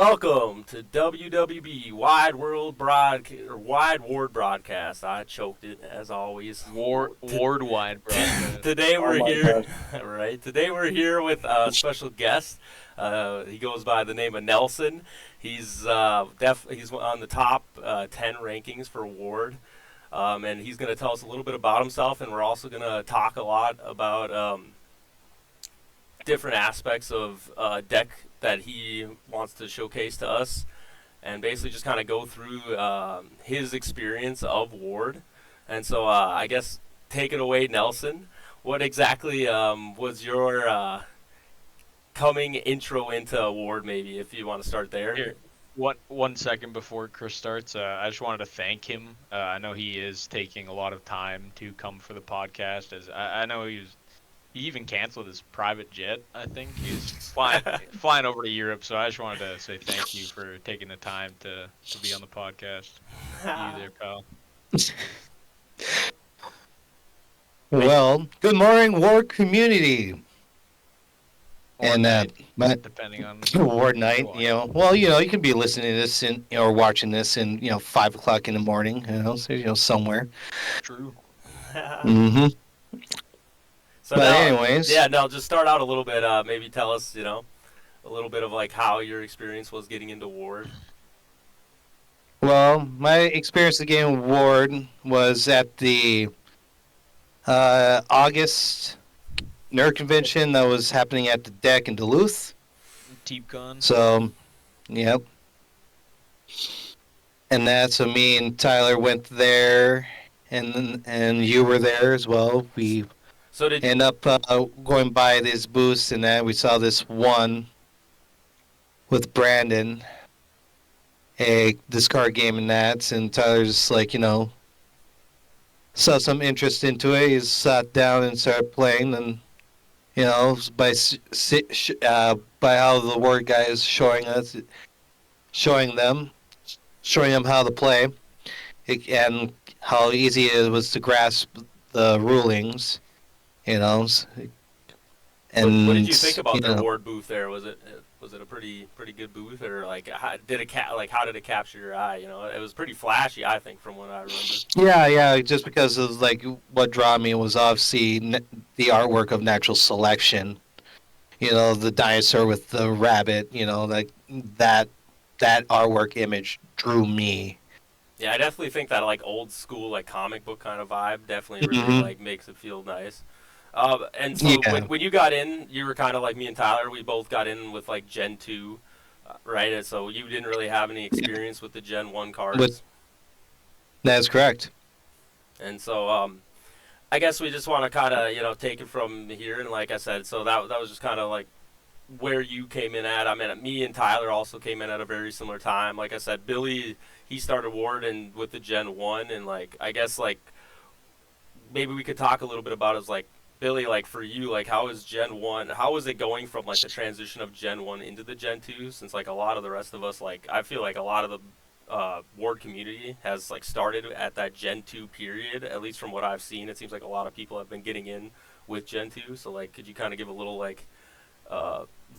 Welcome to WWB Wide Ward Broadcast. I choked it as always. Ward Wide Broadcast. Today Oh we're my here, God. right? Today we're here with a special guest. He goes by the name of Nelson. He's he's on the top 10 rankings for Ward, and he's going to tell us a little bit about himself. And we're also going to talk a lot about different aspects of deck that he wants to showcase to us, and basically just kind of go through his experience of Ward. And so I guess take it away, Nelson. What exactly was your coming intro into Ward, maybe, if you want to start there? Here, one second before Chris starts, I just wanted to thank him. I know he is taking a lot of time to come for the podcast, as I know he even canceled his private jet. I think he's flying over to Europe. So I just wanted to say thank you for taking the time to be on the podcast. You there, pal. Well, good morning, Ward community. And Depending on Ward night, you can be listening to this or watching this in 5 o'clock in the morning, so, somewhere. True. Mm-hmm. So But now, anyways, just start out a little bit. Maybe tell us, a little bit of like how your experience was getting into Ward. well, my experience of game of Ward was at the August nerd convention that was happening at the deck in Duluth. TeepCon. So, yep. So me and Tyler went there, and you were there as well. We So did you, end up going by these booths, and then we saw this one with Brandon, this card game and that, and Tyler just saw some interest into it. He sat down and started playing, and by how the word guy is showing them how to play, and how easy it was to grasp the rulings. And what did you think about their Ward booth there? Was it a pretty good booth, or how did it capture your eye? It was pretty flashy, I think, from what I remember. Yeah, just because of what drew me was obviously the artwork of Natural Selection. The dinosaur with the rabbit. That artwork image drew me. Yeah, I definitely think that old school comic book kind of vibe definitely really makes it feel nice. And so when you got in, you were kind of like me and Tyler. We both got in with Gen 2, right? And so you didn't really have any experience with the Gen 1 cards. That's correct. And so I guess we just want to kind of take it from here. And like I said, so that was just kind of where you came in at. I mean, me and Tyler also came in at a very similar time. Like I said, Billy, he started Ward and with the Gen 1, and I guess maybe we could talk a little bit about Billy, for you, how is Gen 1, how is it going from, the transition of Gen 1 into the Gen 2, since, a lot of the rest of us, I feel like a lot of the Ward community has, started at that Gen 2 period, at least from what I've seen. It seems like a lot of people have been getting in with Gen 2, so, could you kind of give a little,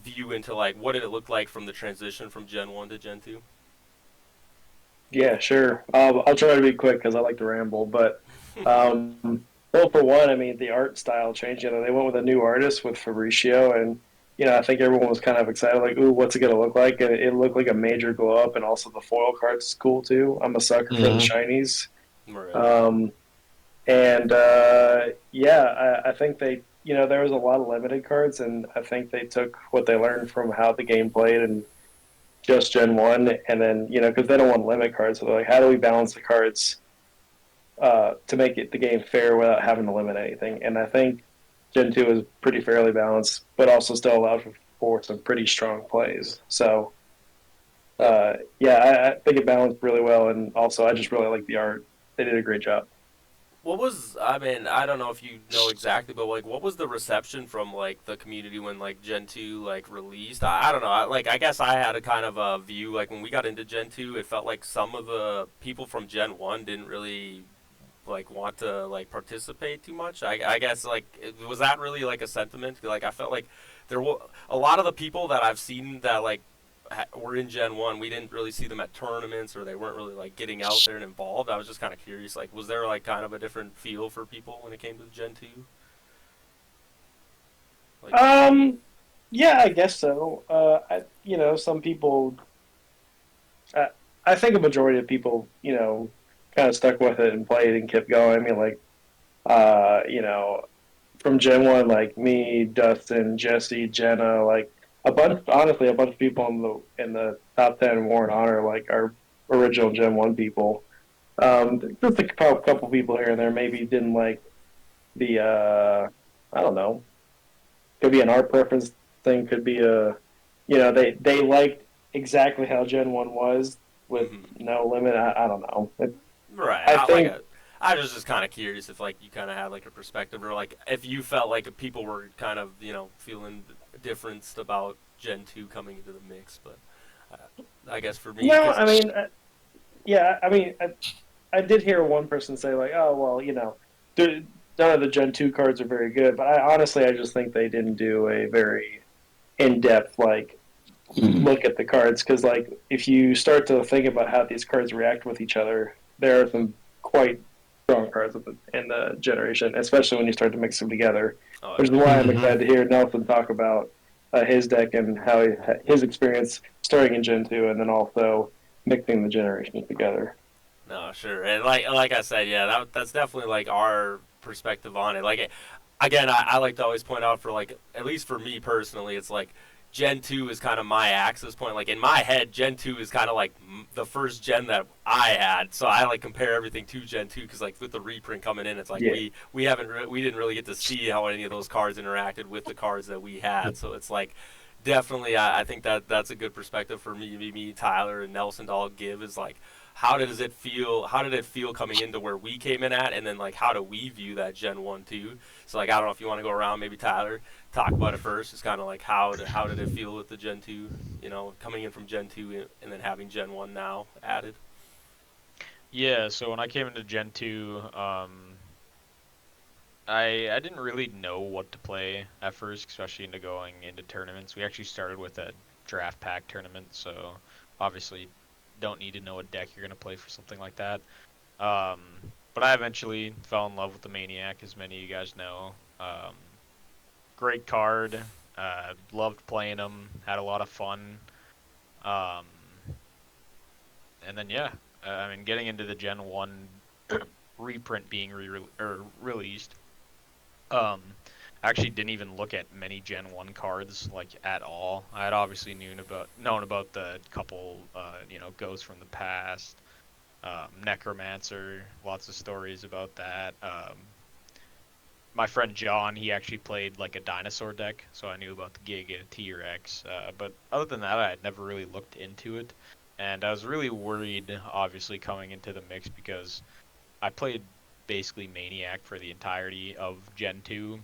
view into, what did it look like from the transition from Gen 1 to Gen 2? Yeah, sure. I'll try to be quick because I like to ramble, but... Well, for one, I mean, the art style changed. They went with a new artist with Fabricio, and I think everyone was kind of excited, ooh, what's it going to look like? And it looked like a major glow up, and also the foil cards is cool too. I'm a sucker for the shinies. Right. I think they, there was a lot of limited cards, and I think they took what they learned from how the game played and just Gen 1, and then, because they don't want limit cards, so they're like, how do we balance the cards to make the game fair without having to limit anything? And I think Gen 2 is pretty fairly balanced, but also still allowed for some pretty strong plays. So, I think it balanced really well, and also I just really like the art. They did a great job. I don't know if you know exactly, but what was the reception from the community when Gen 2 released? I don't know. I guess I had a kind of a view when we got into Gen 2, it felt like some of the people from Gen 1 didn't really want to participate too much. I guess was that really a sentiment? I felt like there were a lot of the people that I've seen that were in Gen 1, we didn't really see them at tournaments, or they weren't really like getting out there and involved. I was just kind of curious, like, was there like kind of a different feel for people when it came to the Gen 2? Like, Yeah, I guess so. Some people. I, I think a majority of people, kind of stuck with it and played and kept going. I mean, like, you know, from Gen One, like me, Dustin, Jesse, Jenna, like honestly, a bunch of people in the top 10 War and Honor, like are original Gen One people. Just a couple people here and there maybe didn't like the, I don't know, could be an art preference thing, could be they liked exactly how Gen One was with mm-hmm. no limit. I don't know. Right. I think I was just kind of curious if like you kind of had like a perspective, or like if you felt like people were kind of feeling different about Gen 2 coming into the mix. But I guess for me, no. 'cause, I mean, yeah. I mean, I did hear one person say like, oh well, none of the Gen 2 cards are very good. But I just think they didn't do a very in depth like look at the cards, because like if you start to think about how these cards react with each other, there are some quite strong cards in the generation, especially when you start to mix them together. oh Which is yeah. why I'm excited to hear Nelson talk about his deck and how his experience starting in Gen 2 and then also mixing the generations together. No, sure, and like I said, yeah, that's definitely like our perspective on it. Like, again, I like to always point out, for like, at least for me personally, it's like Gen 2 is kind of my access point. Like in my head, Gen 2 is kind of like the first gen that I had, so I like compare everything to Gen 2, because like with the reprint coming in, it's like Yeah. we didn't really get to see how any of those cards interacted with the cards that we had. So it's like definitely, I think that's a good perspective for me, Tyler, and Nelson to all give, is like, how does it feel? How did it feel coming into where we came in at, and then like how do we view that Gen 1 too? So like, I don't know if you want to go around, maybe Tyler, talk about it first. It's kind of like how did it feel with the Gen 2? Coming in from Gen 2 and then having Gen 1 now added. Yeah, so when I came into Gen 2, I didn't really know what to play at first, especially into going into tournaments. We actually started with a draft pack tournament, so obviously don't need to know what deck you're going to play for something like that. Um, but I eventually fell in love with the Maniac, as many of you guys know. Great card. Loved playing him. Had a lot of fun. Um, and then, yeah, I mean, getting into the Gen 1 reprint being released, I actually didn't even look at many Gen 1 cards, like, at all. I had obviously known about the couple, Ghosts from the Past, Necromancer, lots of stories about that. My friend John, he actually played, like, a dinosaur deck, so I knew about the Giga, T-Rex. But other than that, I had never really looked into it. And I was really worried, obviously, coming into the mix, because I played basically Maniac for the entirety of Gen 2.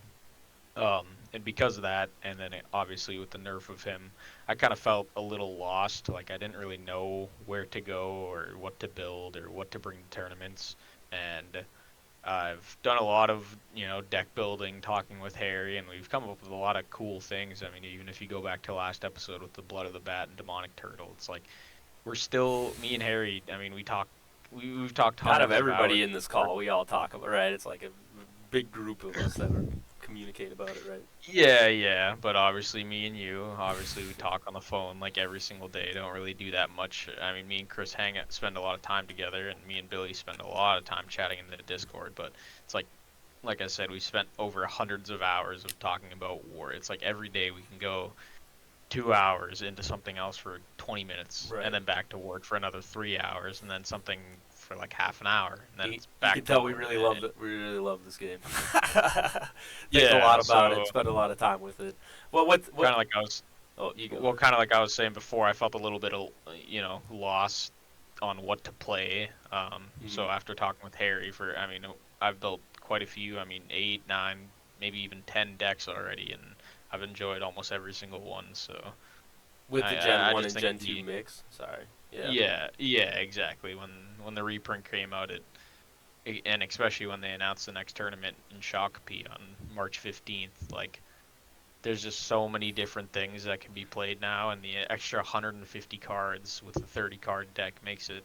And because of that, and then obviously with the nerf of him, I kind of felt a little lost. Like, I didn't really know where to go or what to build or what to bring to tournaments. And I've done a lot of, deck building, talking with Harry, and we've come up with a lot of cool things. I mean, even if you go back to last episode with the Blood of the Bat and Demonic Turtle, it's like we're still, me and Harry, I mean, we've talked Kind of hundreds of hours. everybody in this call, we all talk about, right? It's like a big group of us that communicate about it, right? Yeah, but obviously me and you, obviously we talk on the phone like every single day. Don't really do that much. I mean, me and Chris spend a lot of time together, and me and Billy spend a lot of time chatting in the Discord. But it's like I said, we spent over hundreds of hours of talking about war. It's like every day we can go 2 hours into something else for 20 minutes, Right. and then back to work for another 3 hours, and then something for like half an hour, and then You it's back can to tell we work. really love it. We really love this game. Think a Yeah, lot about so it. Spend a lot of time with it. Well, what? kind of like I was Oh, you go. Well, kind of like I was saying before, I felt a little bit of, lost on what to play. So after talking with Harry I've built quite a few. I mean, 8, 9, maybe even 10 decks already, and I've enjoyed almost every single one. So With the I Gen 1 just and think Gen 2 mix. Sorry. yeah, exactly. When the reprint came out, and especially when they announced the next tournament in Shakopee on March 15th, like, there's just so many different things that can be played now, and the extra 150 cards with a 30 card deck makes it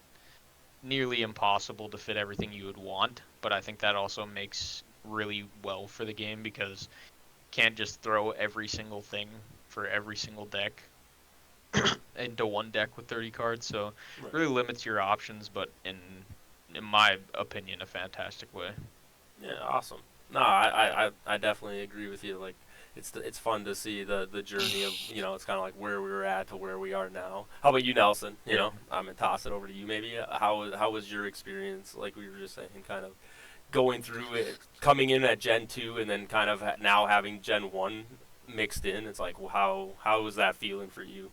nearly impossible to fit everything you would want. But I think that also makes really well for the game, because you can't just throw every single thing for every single deck into one deck with 30 cards, so it really limits your options, but in my opinion, a fantastic way. Yeah, awesome. No, I definitely agree with you. Like, it's fun to see the journey of, it's kind of like where we were at to where we are now. How about you, Nelson? I'm gonna toss it over to you. Maybe how was your experience? Like we were just saying, kind of going through it, coming in at Gen 2, and then kind of now having Gen 1 mixed in. It's like, well, how was that feeling for you?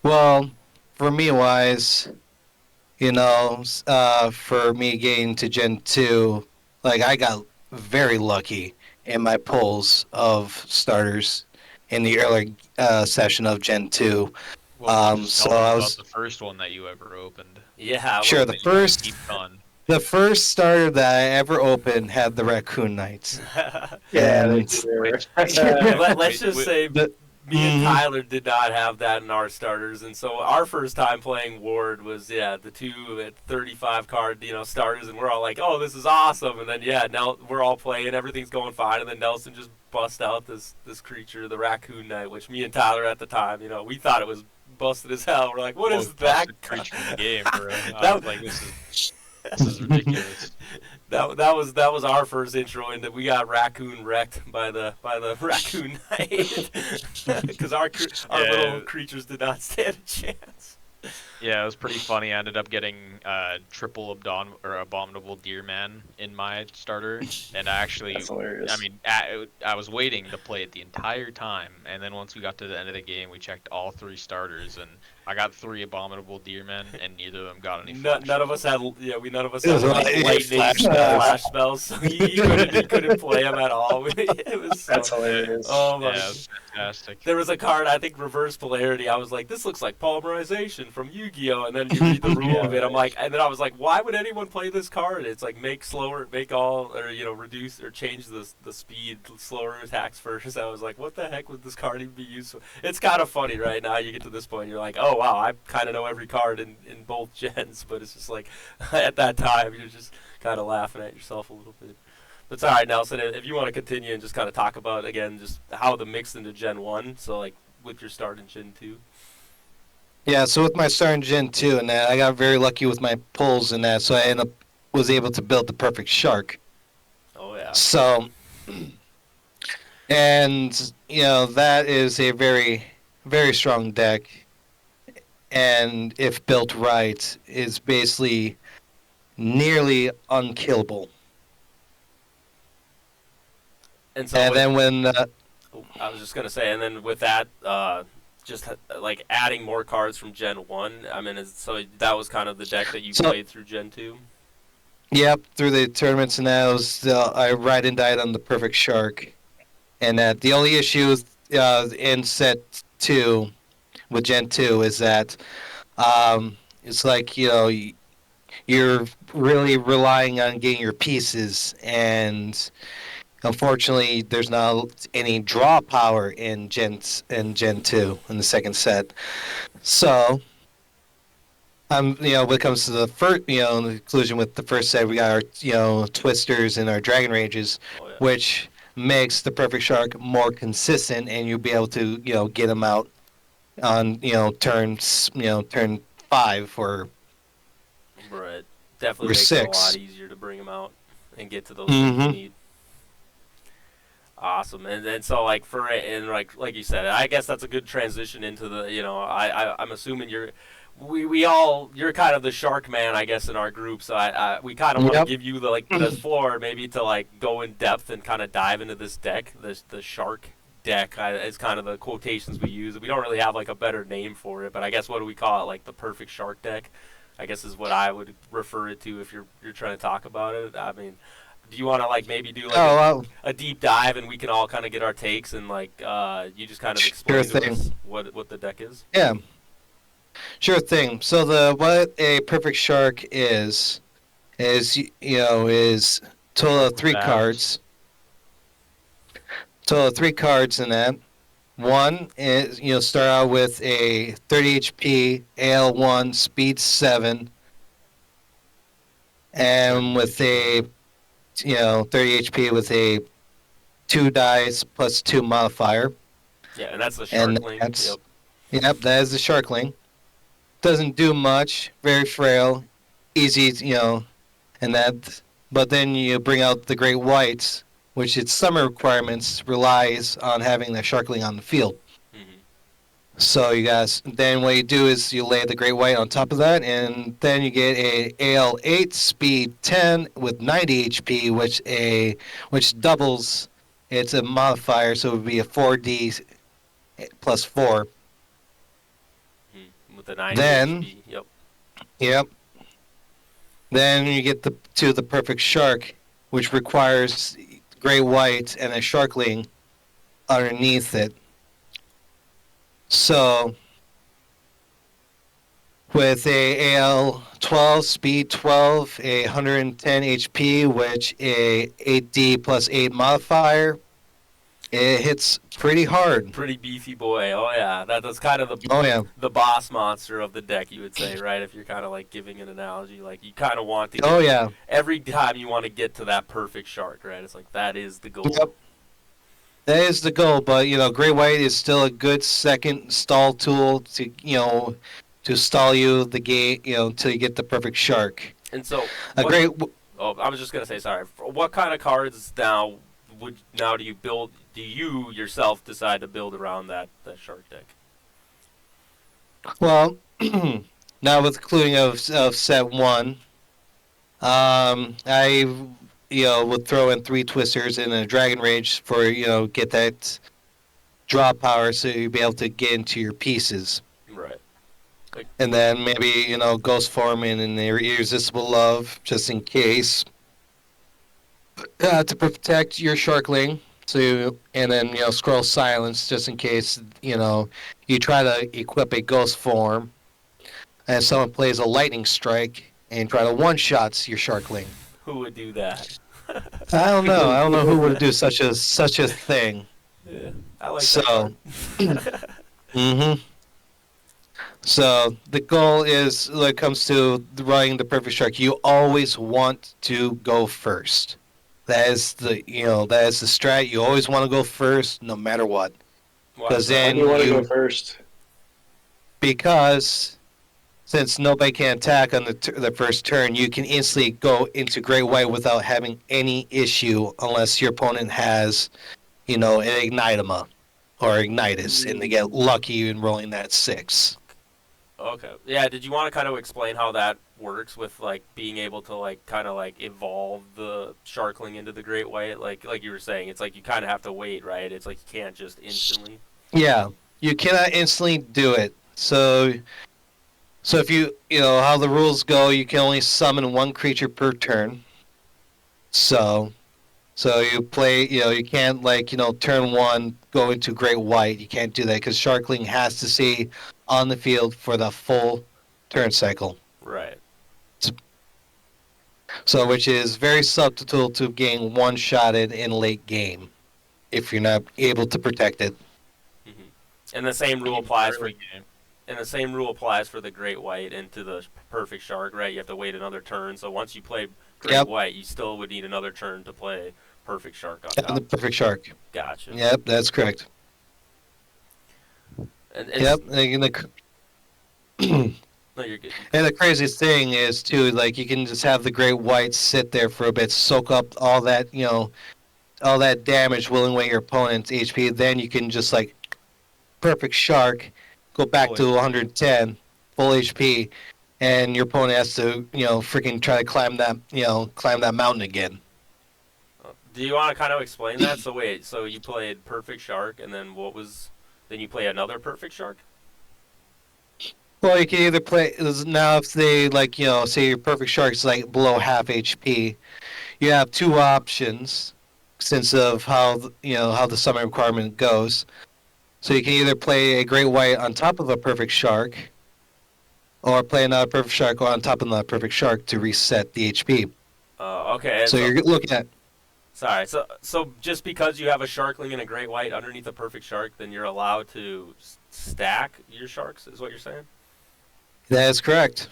Well, for me wise, for me getting to Gen 2, like I got very lucky in my pulls of starters in the early session of Gen 2. Well, just So tell them I about was the first one that you ever opened. Yeah, sure well, the Then you can keep first going. the first starter that I ever opened had the Raccoon Knights. Yeah, they And do. let's just say the, me and Mhm. Tyler did not have that in our starters, and so our first time playing Ward was the 2 at 35 card starters, and we're all like, oh, this is awesome, and then now we're all playing, everything's going fine, and then Nelson just bust out this creature, the Raccoon Knight, which me and Tyler at the time, we thought it was busted as hell. We're like, what is Most that? busted creature in the game, bro. I was like, this is ridiculous. That was our first intro into we got raccoon wrecked by the Raccoon Knight because our little creatures did not stand a chance. Yeah, it was pretty funny. I ended up getting triple abominable deer man in my starter, and I actually, That's hilarious. I mean, I was waiting to play it the entire time, and then once we got to the end of the game, we checked all 3 starters, and I got 3 abominable deer men, and neither of them got any. None of us had none of us It was had like lightning flash spells, so he couldn't play them at all. It was That's hilarious. Oh my! Yeah, it was fantastic. There was a card, I think, Reverse Polarity. I was like, this looks like polymerization from Yu-Gi-Oh! And then you read the rule of it. I'm like, and then I was like, why would anyone play this card? It's like reduce or change the speed, slower attacks first. I was like, what the heck would this card even be used for? It's kind of funny right now. You get to this point, you're like, oh wow, I kind of know every card in both gens, but it's just like at that time you're just kind of laughing at yourself a little bit. But it's all right, Nelson. If you want to continue and just kind of talk about again just how the mix into Gen 1, so like with your start in Gen 2. Yeah, so with my start in Gen 2 and that, I got very lucky with my pulls and that, so I was able to build the perfect shark. Oh yeah. So, and that is a very, very strong deck, and if built right, is basically nearly unkillable. And so Then when I was just gonna say, and then with that, just like adding more cards from Gen 1. I mean, so that was kind of the deck that you played through Gen 2. Yep, through the tournaments and that, I ride and died on the perfect shark, and that the only issue in set 2 with Gen 2 is that it's like you're really relying on getting your pieces, and unfortunately there's not any draw power in Gen 2 in the second set. So when it comes to the first, the conclusion with the first set, we got our twisters and our dragon rages, Oh, yeah. which makes the perfect shark more consistent, and you'll be able to get them out on turn 5 or Right. Definitely or makes it a 6. lot easier to bring them out and get to those things you need. Awesome. And so like like you said, I guess that's a good transition into the I'm assuming you're kind of the shark man, I guess, in our group. So we kind of want to give you the floor maybe to like go in depth and kind of dive into this deck, the shark deck. It's kind of the quotations we use. We don't really have like a better name for it, but I guess what do we call it? Like the perfect shark deck, I guess is what I would refer it to if you're trying to talk about it. I mean, do you want to like maybe do like a deep dive and we can all kind of get our takes and like you just kind of explain to us what the deck is? Yeah. Sure thing. So what a perfect shark is total of 3 cards. So 3 cards in that. One is start out with a 30 HP AL1 speed 7, and with a 30 HP with a 2 dice plus 2 modifier. Yeah, and that's the And Sharkling. that's Yep. yep, that is the Sharkling. Doesn't do much, very frail, easy, and that. But then you bring out the Great Whites, which its summer requirements relies on having the Sharkling on the field. Hmm. So you guys, then what you do is you lay the Great White on top of that, and then you get a AL8 speed 10 with 90 HP, which doubles. It's a modifier, so it would be a 4D plus 4. With the 90 Then, HP. Yep. yep. Then you get the Perfect Shark, which requires Great White and a Sharkling underneath it. So, with a AL 12, speed 12, a 110 HP, which a 8D plus 8 modifier, it hits pretty hard. Pretty beefy boy. Oh yeah, that's kind of Oh yeah. the boss monster of the deck, you would say, right? If you're kind of like giving an analogy, like you kind of want to. Oh yeah. Every time you want to get to that perfect shark, right? It's like that is the goal. Yep. That is the goal, but Great White is still a good second stall tool to stall you the game, till you get the perfect shark. And so, I was just gonna say, sorry. What kind of cards now do you build? Do you yourself decide to build around that shark deck? Well, now with including of set 1, I would throw in 3 twisters and a dragon rage for get that draw power, so you'll be able to get into your pieces. Right. And then maybe ghost form and irresistible love just in case, to protect your Sharkling. And then scroll silence just in case you try to equip a ghost form and someone plays a lightning strike and try to one-shots your Sharkling. Who would do that? I don't know. I don't know who would do such a thing. Yeah, I like So, that mm-hmm. So the goal is, when it comes to running the perfect shark, you always want to go first. That is the strat. You always want to go first, no matter what. Because Why then do you want to go first? Because since nobody can attack on the first turn, you can instantly go into Great White without having any issue, unless your opponent has, an Ignitema or Ignitus, and they get lucky in rolling that 6. Okay. Yeah. Did you want to kind of explain how that works with like being able to like kind of like evolve the Sharkling into the Great White? Like you were saying, it's like you kind of have to wait, right? It's like you can't just instantly. Yeah, you cannot instantly do it. So if you how the rules go, you can only summon 1 creature per turn. So you play, you can't turn 1 go into Great White. You can't do that because Sharkling has to stay on the field for the full turn cycle. Right. So which is very subtle to getting one-shotted in late game if you're not able to protect it. Mm-hmm. And the same rule applies for the Great White into the Perfect Shark, right? You have to wait another turn. So once you play Great White, you still would need another turn to play Perfect Shark on top. The Perfect Shark. Gotcha. Yep, that's correct. And yep. No, you're good. And the craziest thing is too, you can just have the Great White sit there for a bit, soak up all that, all that damage, whittling away your opponent's HP. Then you can just Perfect Shark, go back to 110, full HP, and your opponent has to, freaking try to climb that mountain again. Do you want to kind of explain that? So wait, so you played Perfect Shark, and then then you play another Perfect Shark? Well, you can either play now if they say your Perfect Shark's below half HP, you have 2 options since of how the summon requirement goes. So you can either play a Great White on top of a Perfect Shark, or play another Perfect Shark on top of another Perfect Shark to reset the HP. Okay. So you're looking at. Sorry. So just because you have a Sharkling and a Great White underneath a Perfect Shark, then you're allowed to stack your sharks, is what you're saying? That is correct.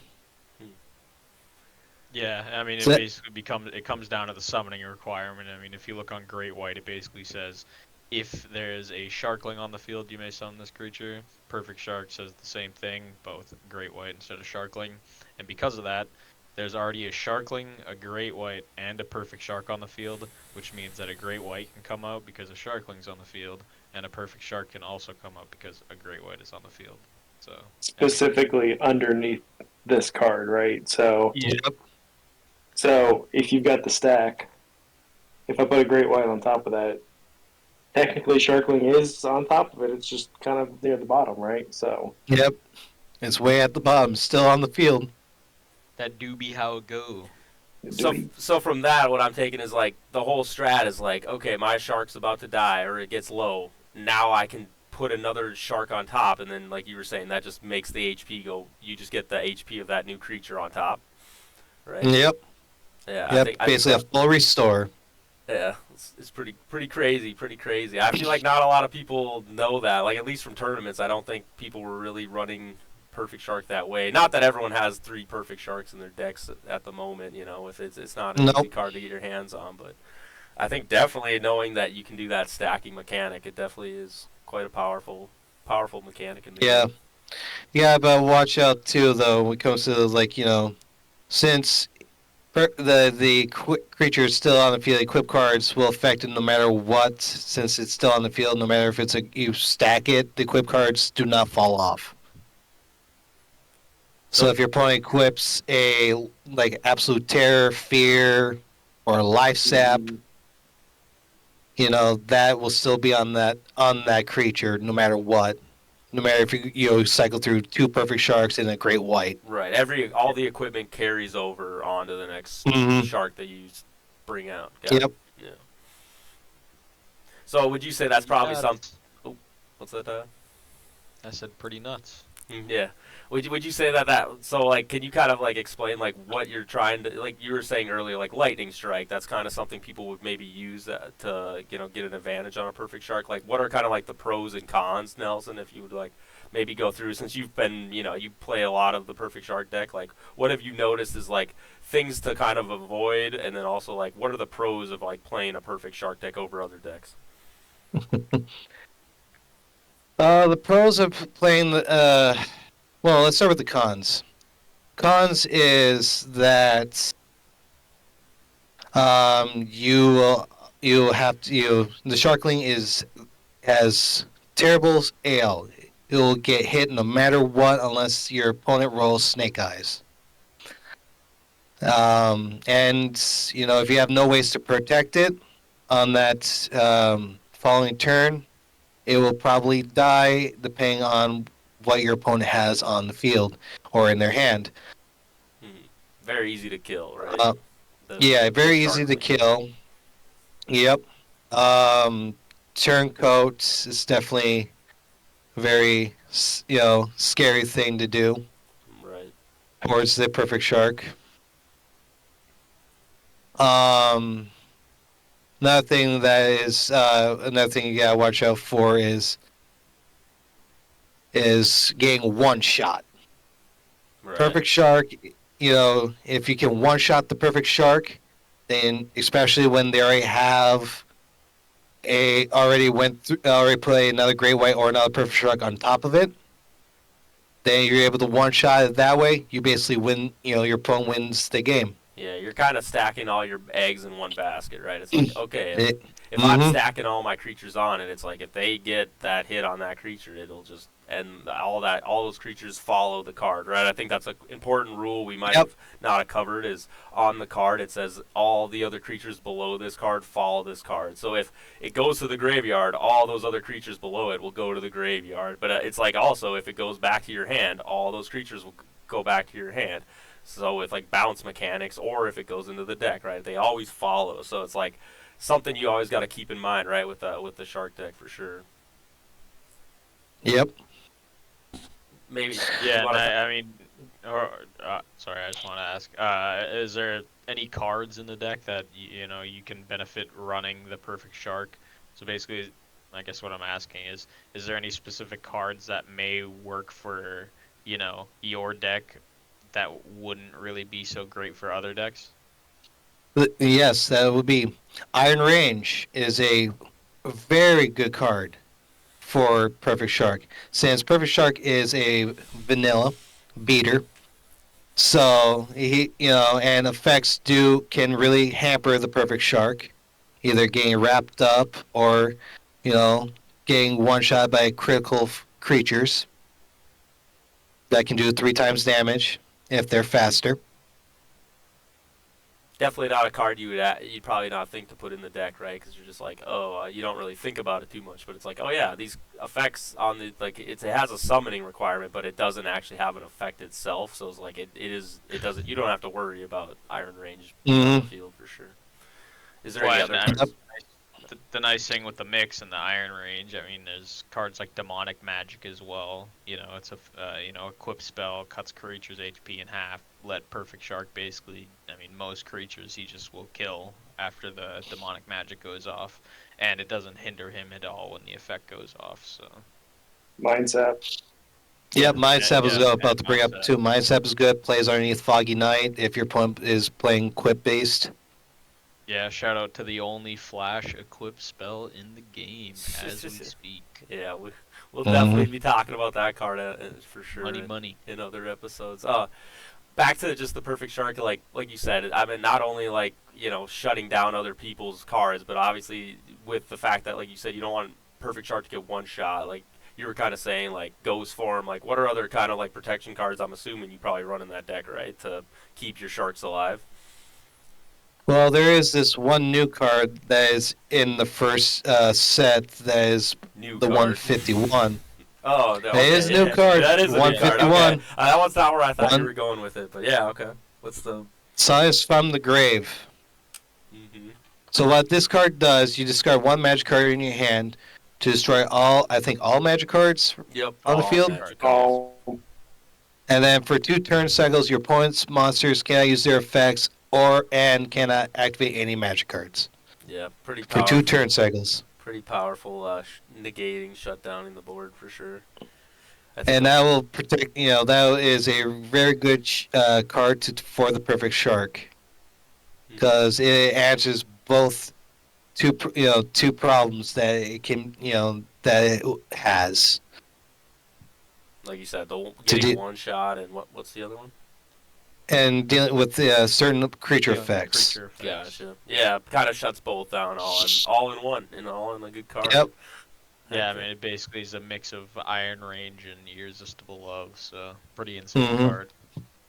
Yeah, I mean, So it basically comes down to the summoning requirement. I mean, if you look on Great White, it basically says if there is a Sharkling on the field, you may summon this creature. Perfect Shark says the same thing, but with Great White instead of Sharkling. And because of that, there's already a Sharkling, a Great White, and a Perfect Shark on the field, which means that a Great White can come out because a Sharkling's on the field, and a Perfect Shark can also come out because a Great White is on the field. So Specifically underneath this card, right? So, Yep. so if you've got the stack, if I put a Great White on top of that, technically Sharkling is on top of it. It's just kind of near the bottom, right? So, Yep. It's way at the bottom, still on the field. that do be how it go. So from that, what I'm taking is like the whole strat is like, okay, my shark's about to die or it gets low. Now I can put another shark on top, and then like you were saying, that just makes the HP go. You just get the HP of that new creature on top, right? Yep. Yeah. Yep. I think Basically a full restore. yeah, it's pretty crazy. I feel like not a lot of people know that. Like at least from tournaments, I don't think people were really running Perfect Shark that way. Not that everyone has 3 Perfect Sharks in their decks at the moment. You know, if it's not an easy Nope. card to get your hands on, but I think definitely knowing that you can do that stacking mechanic, it definitely is quite a powerful mechanic in the Yeah. game. Yeah, but watch out too, though, when it comes to since creature is still on the field, equip cards will affect it no matter what. Since it's still on the field, no matter if you stack it, the equip cards do not fall off. So So if your opponent equips a absolute terror, fear, or life sap, that will still be on that creature no matter what. No matter if you cycle through 2 perfect sharks and a great white. right, all the equipment carries over onto the next Mm-hmm. shark that you bring out. Got Yep. it. Yeah. So would you say that's probably some? Nuts. Oh, what's that? I said pretty nuts. Yeah. Would you say that so like can you kind of like explain like what you're trying to like you were saying earlier like lightning strike, that's kind of something people would maybe use to get an advantage on a perfect shark. Like what are kind of like the pros and cons, Nelson, if you would like maybe go through, since you've been you play a lot of the perfect shark deck, like what have you noticed is like things to kind of avoid, and then also like what are the pros of like playing a perfect shark deck over other decks? The pros of playing well, let's start with the cons. Cons is that you have to the Sharkling has terrible AL. It will get hit no matter what unless your opponent rolls Snake Eyes. And if you have no ways to protect it on that following turn, it will probably die depending on what your opponent has on the field or in their hand. Very easy to kill, right? Yeah, very easy to Sharkling. kill. Yep. Turncoat is definitely a very scary thing to do Right. towards the perfect shark. Um, another thing you gotta watch out for is getting one shot. Right. Perfect shark, if you can one shot the perfect shark, then especially when they already play another great white or another perfect shark on top of it, then you're able to one shot it that way. You basically win. Your opponent wins the game. Yeah, you're kind of stacking all your eggs in one basket, right? It's like, okay, if I'm Mhm. stacking all my creatures on it, it's like if they get that hit on that creature, it'll just and all those creatures follow the card, right? I think that's an important rule we might Yep. have not have covered is on the card it says all the other creatures below this card follow this card. So if it goes to the graveyard, all those other creatures below it will go to the graveyard. But it's like also if it goes back to your hand, all those creatures will go back to your hand. So with like bounce mechanics, or if it goes into the deck, right? They always follow. So it's like something you always got to keep in mind, right? With the shark deck for sure. Yep. Maybe. Yeah, and I mean, Sorry, I just want to ask. Is there any cards in the deck that you can benefit running the Perfect Shark? So basically, I guess what I'm asking is there any specific cards that may work for your deck that wouldn't really be so great for other decks? Yes, that would be Iron Range is a very good card for Perfect Shark, since Perfect Shark is a vanilla beater. So and effects can really hamper the Perfect Shark, either getting wrapped up or, you know, getting one shot by critical creatures that can do 3 times damage if they're faster. Definitely not a card you'd probably not think to put in the deck, right? Because you're just like, oh, you don't really think about it too much. But it's like, oh yeah, these effects on the it has a summoning requirement, but it doesn't actually have an effect itself. So it's like it doesn't. You don't have to worry about Iron Range on the field for sure. Is there any other cards? The nice thing with the mix and the Iron Range, I mean, there's cards like Demonic Magic as well. It's a equip spell, cuts creatures' HP in half. Let Perfect Shark basically, I mean, most creatures he just will kill after the Demonic Magic goes off, and it doesn't hinder him at all when the effect goes off. So. Mindset. Yep, Mindset was about to bring up Mindset. too. Mindset is good. Plays underneath Foggy Night if your opponent is playing Quip based. Yeah, shout out to the only flash equip spell in the game as we speak. Yeah, we'll definitely be talking about that card for sure. Money. In other episodes. Back to just the Perfect Shark, like you said. I mean, not only shutting down other people's cards, but obviously with the fact that, like you said, you don't want Perfect Shark to get one shot. Like you were kind of saying, like Ghost Form. Like what are other kind of like protection cards? I'm assuming you probably run in that deck, right, to keep your sharks alive. Well, there is this one new card that is in the first set that is New the card. 151. Oh, okay, It is a new card. That is a new card. 151. Okay. That one's not where I thought you were going with it, but yeah, okay. What's the? Science from the Grave. Mm-hmm. So what this card does, you discard one magic card in your hand to destroy all magic cards Yep. on the field. Oh, And then for 2 turn cycles, your opponent's monsters cannot use their effects and cannot activate any magic cards. Yeah, pretty For powerful. 2 turn cycles. Pretty powerful negating shutdown in the board for sure. And that will protect, that is a very good card for the Perfect Shark. Because it answers both two problems that it can, that it has. Like you said, getting one shot, and what's the other one? And dealing with certain creature effects. Gotcha. Yeah, kind of shuts both down all in one, and all in a good card. Yep. Yeah, I mean, it basically is a mix of Iron Range and Irresistible Love, so pretty insane card.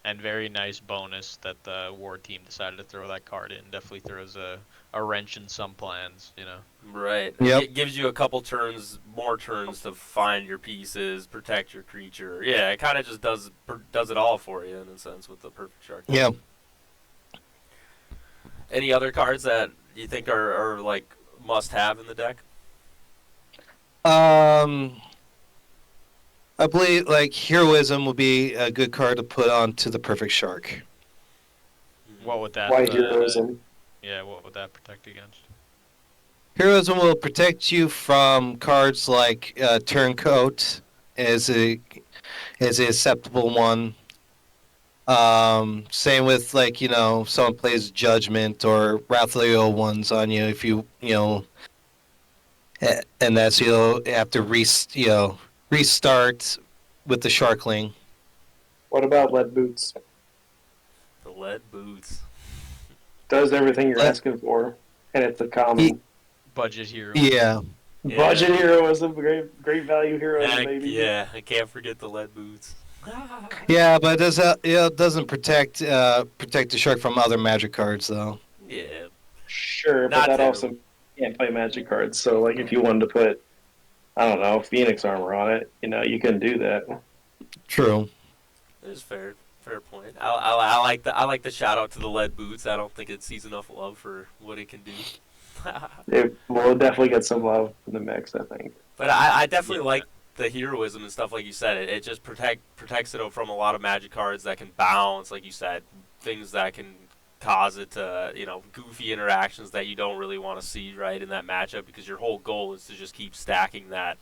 And very nice bonus that the war team decided to throw that card in. Definitely throws a wrench in some plans, Right. Yep. It gives you a couple more turns to find your pieces, protect your creature. Yeah, it kind of just does it all for you in a sense with the Perfect Shark. Yeah. Any other cards that you think are like must have in the deck? I believe like Heroism would be a good card to put onto the Perfect Shark. What would that? Why Heroism? Yeah, what would that protect against? Heroism will protect you from cards like Turncoat is a acceptable one. Same with someone plays Judgment or Wrath of the Old Ones on you if and that's you'll have to restart with the Sharkling. What about Lead Boots? The Lead Boots. Does everything you're asking for, and it's a common. Budget hero. Yeah. Budget heroism, great value heroism, baby. Yeah, I can't forget the Lead Boots. Yeah, but it doesn't protect the shark from other magic cards though. Yeah. Sure, but Not that terrible. also can't play magic cards. So, like, if you wanted to put, I don't know, Phoenix armor on it, you couldn't do that. True. It is fair point. I like the shout out to the Lead Boots. I don't think it sees enough love for what it can do. It will definitely get some love in the mix, I think. But I definitely like the heroism and stuff, like you said, it just protects it from a lot of Magic cards that can bounce, like you said, things that can cause it to, goofy interactions that you don't really want to see, right, in that matchup, because your whole goal is to just keep stacking that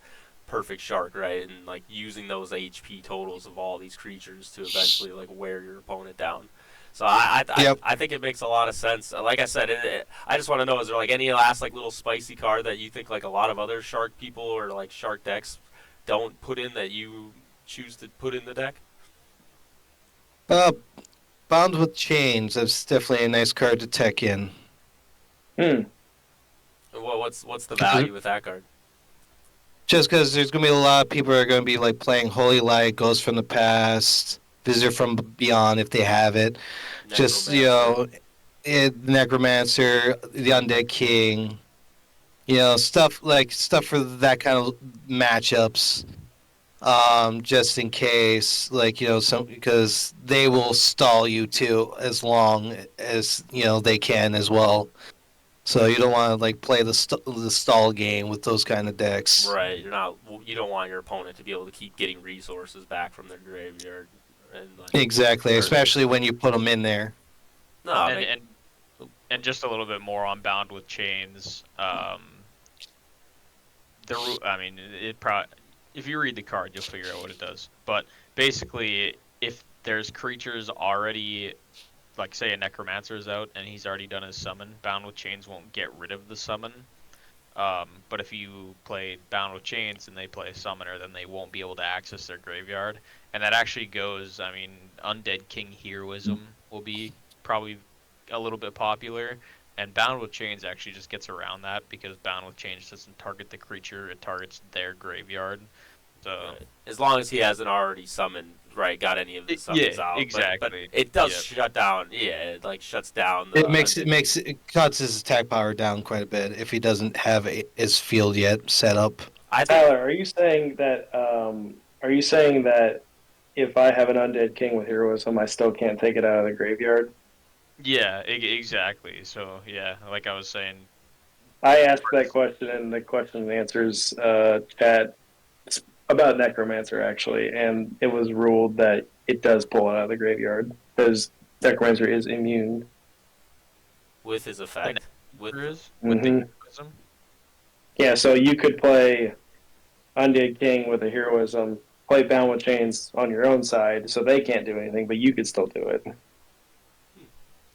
perfect shark, right, and like using those HP totals of all these creatures to eventually like wear your opponent down. So Yep. I think it makes a lot of sense. Like I said, I just want to know, is there like any last like little spicy card that you think like a lot of other shark people or like shark decks don't put in that you choose to put in the deck? Uh, Bound with Chains. That's definitely a nice card to tech in. What's the value with that card? Just because there's gonna be a lot of people who are gonna be like playing Holy Light, Ghost from the Past, Visitor from Beyond if they have it. Just Necromancer, the Undead King. Stuff for that kind of matchups. Just in case, some because they will stall you too as long as they can as well. So you don't want to like play the stall game with those kind of decks. Right, you don't want your opponent to be able to keep getting resources back from their graveyard. And like, Exactly, especially when you put them in there. No, and just a little bit more on Bound with Chains. If you read the card, you'll figure out what it does. But basically, if there's creatures already, like say a Necromancer is out and he's already done his summon, Bound with Chains won't get rid of the summon. But if you play Bound with Chains and they play a summoner, then they won't be able to access their graveyard. And that actually goes, Undead King Heroism will be probably a little bit popular. And Bound with Chains actually just gets around that because Bound with Chains doesn't target the creature, it targets their graveyard. So right. As long as he hasn't already summoned, right, got any of the summons out. Exactly. But it does shut down. Yeah, it like shuts down. It cuts his attack power down quite a bit if he doesn't have his field yet set up. Tyler, are you saying that? If I have an Undead King with heroism, I still can't take it out of the graveyard? Yeah, exactly. So yeah, like I was saying, I asked that question, and the question and answers chat about Necromancer actually, and it was ruled that it does pull it out of the graveyard because Necromancer is immune with his effect. With the heroism. Yeah, so you could play Undead King with a heroism, play Bound with Chains on your own side, so they can't do anything, but you could still do it.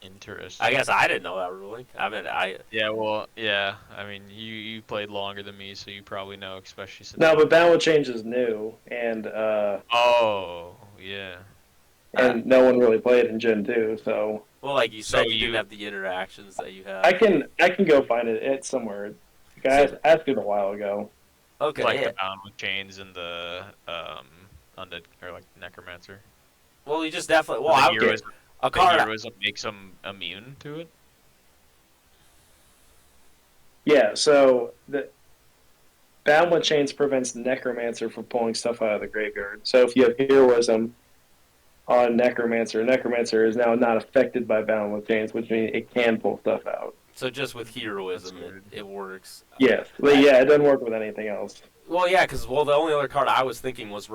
Interesting. I guess I didn't know that ruling. You played longer than me, so you probably know, especially since. No, but Bound with Chains is new, and oh yeah, and no one really played in Gen 2, so. Well, like you said, you didn't have the interactions that you have. I can go find it. It's somewhere. Guys, asked it a while ago. Okay. Like the Bound with Chains and the Undead or like Necromancer. Well, you just definitely. Well, I would get a card. Heroism makes them immune to it. Yeah, so the Bound with Chains prevents Necromancer from pulling stuff out of the graveyard. So if you have heroism on Necromancer, Necromancer is now not affected by Bound with Chains, which means it can pull stuff out. So just with heroism, it works. Yes, it doesn't work with anything else. Well, yeah, because the only other card I was thinking was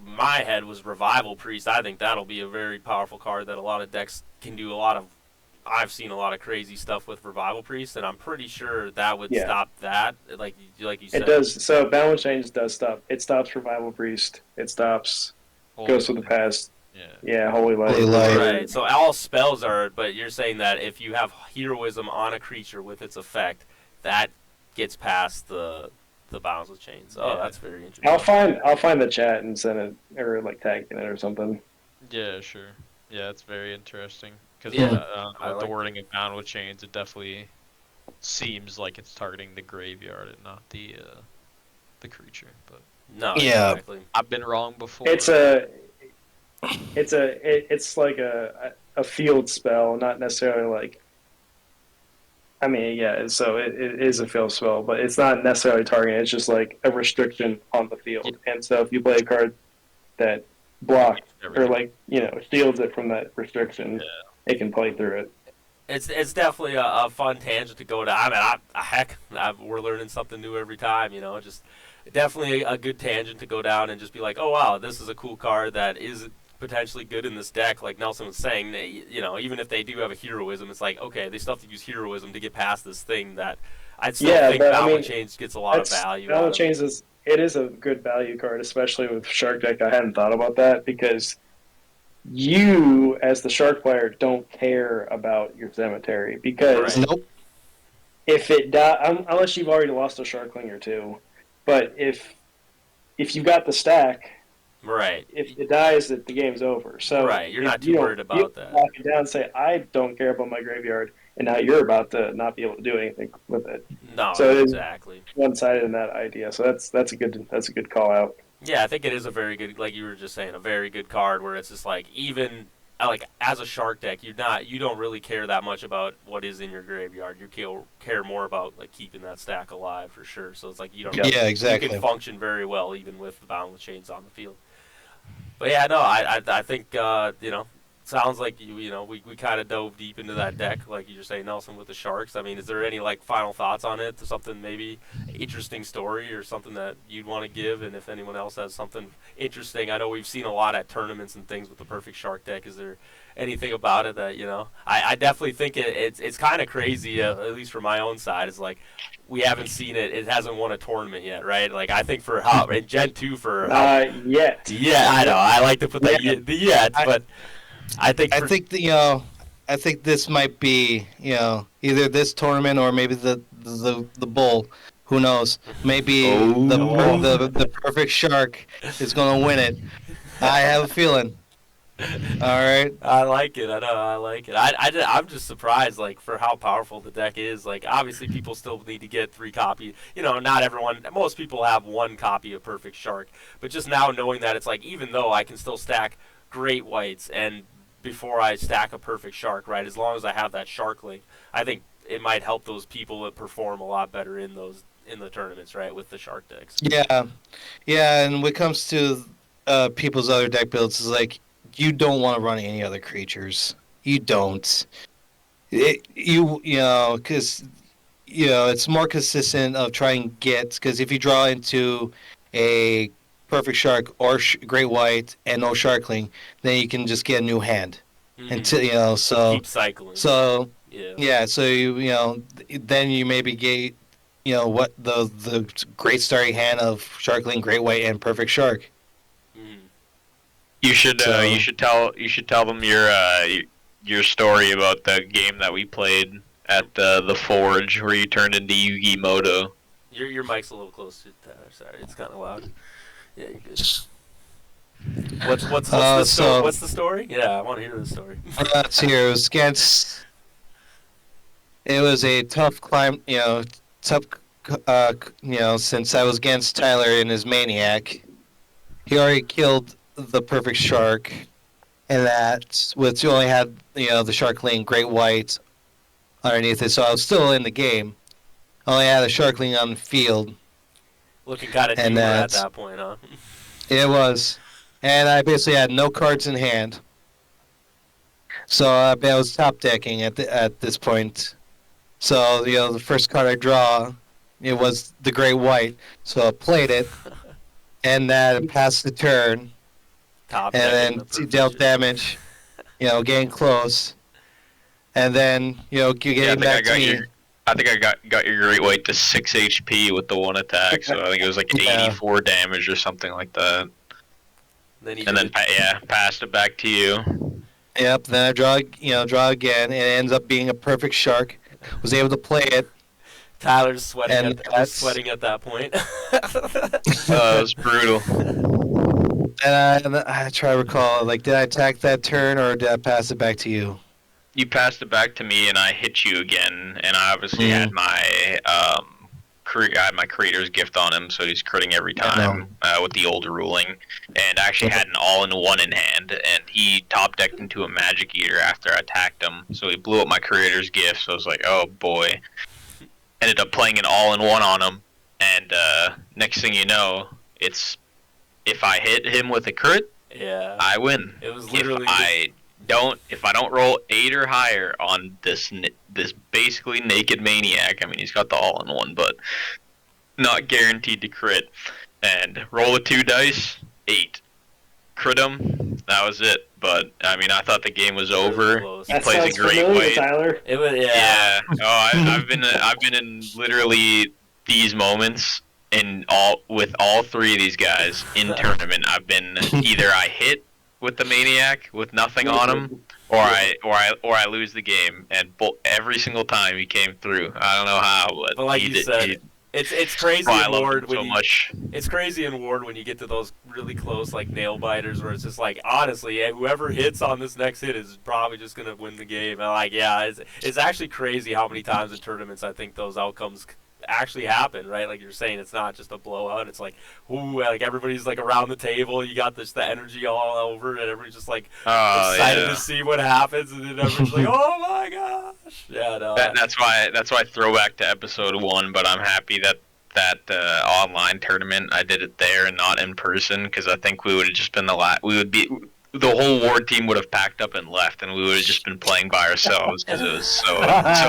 my head was Revival Priest. I think that'll be a very powerful card that a lot of decks can do a lot of. I've seen a lot of crazy stuff with Revival Priest, and I'm pretty sure that would stop that. Like you said, it does. So Bound with Chains does stop. It stops Revival Priest. It stops Ghost of the Past. Yeah, Holy Light. Right. So all spells are, but you're saying that if you have heroism on a creature with its effect, that gets past the Bounds with Chains. Oh, that's very interesting. I'll find the chat and send it or like tag in it or something. Yeah, sure. Yeah, it's very interesting because the wording of Bound with Chains, it definitely seems like it's targeting the graveyard and not the creature. But no, exactly. I've been wrong before. It's like a field spell, not necessarily like. I mean, yeah. So it is a field spell, but it's not necessarily targeting. It's just like a restriction on the field. And so if you play a card that blocks or shields it from that restriction, it can play through it. It's definitely a fun tangent to go down. I mean, we're learning something new every time. Just definitely a good tangent to go down and just be like, oh wow, this is a cool card that is potentially good in this deck. Like Nelson was saying, even if they do have a heroism, it's like, okay, they still have to use heroism to get past this thing that I'd still think Balance Change gets a lot of value. Balance Change is a good value card, especially with Shark deck. I hadn't thought about that because you, as the Shark player, don't care about your cemetery because Nope. if it unless you've already lost a Sharkling or two, but if you've got the stack, right, if it dies, the game's over. So right, you're not too worried about that. Lock it down and say, I don't care about my graveyard, and now you're about to not be able to do anything with it. No, so exactly. One-sided in that idea. So that's a good call out. Yeah, I think it is a very good, like you were just saying, a very good card where it's just like, even like as a Shark deck, you don't really care that much about what is in your graveyard. You care more about like keeping that stack alive for sure. So it's like you don't. Yeah, exactly. You can function very well even with the Boundless Chains on the field. But yeah, no, I think sounds like we kind of dove deep into that deck, like you were saying, Nelson, with the Sharks. I mean, is there any like final thoughts on it? Something maybe interesting story or something that you'd want to give? And if anyone else has something interesting, I know we've seen a lot at tournaments and things with the Perfect Shark deck. Is there anything about it that I definitely think it's kind of crazy, at least from my own side. It's like we haven't seen it. It hasn't won a tournament yet, right? Like I think for how in Gen 2 for yet. Yeah, I know. I like to put that yet, but. I think this might be either this tournament or maybe the bowl. Who knows? Maybe the Perfect Shark is going to win it. I have a feeling. All right. I like it. I know. I like it. I'm just surprised, like, for how powerful the deck is. Like, obviously, people still need to get 3 copies. Not everyone. Most people have 1 copy of Perfect Shark. But just now knowing that it's like, even though I can still stack Great Whites and before I stack a Perfect Shark, right? As long as I have that Sharkling, I think it might help those people that perform a lot better in the tournaments, right? With the Shark decks. Yeah. And when it comes to people's other deck builds, it's like you don't want to run any other creatures. You don't. Because it's more consistent of trying to get, because if you draw into a Perfect Shark or Great White and no Sharkling, then you can just get a new hand. Until so keep cycling. So so then you maybe get what the great starting hand of Sharkling, Great White, and Perfect Shark. You should tell them your story about the game that we played at the Forge where you turned into Yugi Moto. Your mic's a little close to that. Sorry, it's kind of loud. Yeah, you're good. What's the story? Yeah, I want to hear the story. Let's hear. It was a tough climb. Since I was against Tyler and his Maniac, he already killed the Perfect Shark, and you only had the Sharkling Great White underneath it. So I was still in the game. I only had a Sharkling on the field. Looking kind of deeper at that point, huh? It was. And I basically had no cards in hand. So I was top decking at this point. So, the first card I draw, it was the Great White. So I played it, and that passed the turn. And then dealt damage, getting close. And then, getting back to me. I think I got your Great White to 6 HP with the 1 attack, so I think it was like 84 damage or something like that. Then passed it back to you. Yep. Then I draw again, and it ends up being a Perfect Shark. Was able to play it. Tyler's sweating at that point. It was brutal. And I try to recall, like, did I attack that turn or did I pass it back to you? You passed it back to me, and I hit you again. And I obviously had my creator's gift on him, so he's critting every time with the old ruling. And I actually had an all-in-one in hand, and he top decked into a Magic Eater after I attacked him. So he blew up my creator's gift. So I was like, oh boy. Ended up playing an all-in-one on him, and next thing you know, it's if I hit him with a crit, I win. It was literally. If I don't roll 8 or higher on this basically naked Maniac, I mean he's got the all-in-one, but not guaranteed to crit. And roll a 2 dice, 8. Crit him, that was it. But, I mean, I thought the game was over. close. He That plays a sounds great familiar, white. Tyler. It was Yeah. Oh, I've been in literally these moments with all 3 of these guys in tournament. I've been either I hit with the maniac with nothing on him, or I lose the game, and every single time he came through. I don't know how, But like he you did. said, it's crazy I in love Ward him when so you, much. it's crazy in Ward when you get to those really close like nail biters where it's just like honestly, whoever hits on this next hit is probably just gonna win the game. And like it's actually crazy how many times in tournaments I think those outcomes actually happen, right? Like you're saying, it's not just a blowout. It's like, ooh, like everybody's like around the table. You got the energy all over, and everybody's just like excited to see what happens, and then everyone's like, oh my gosh, yeah, no. That's why throwback to episode 1. But I'm happy that online tournament I did it there and not in person, because I think we would have just been the whole Ward team would have packed up and left, and we would have just been playing by ourselves because it was so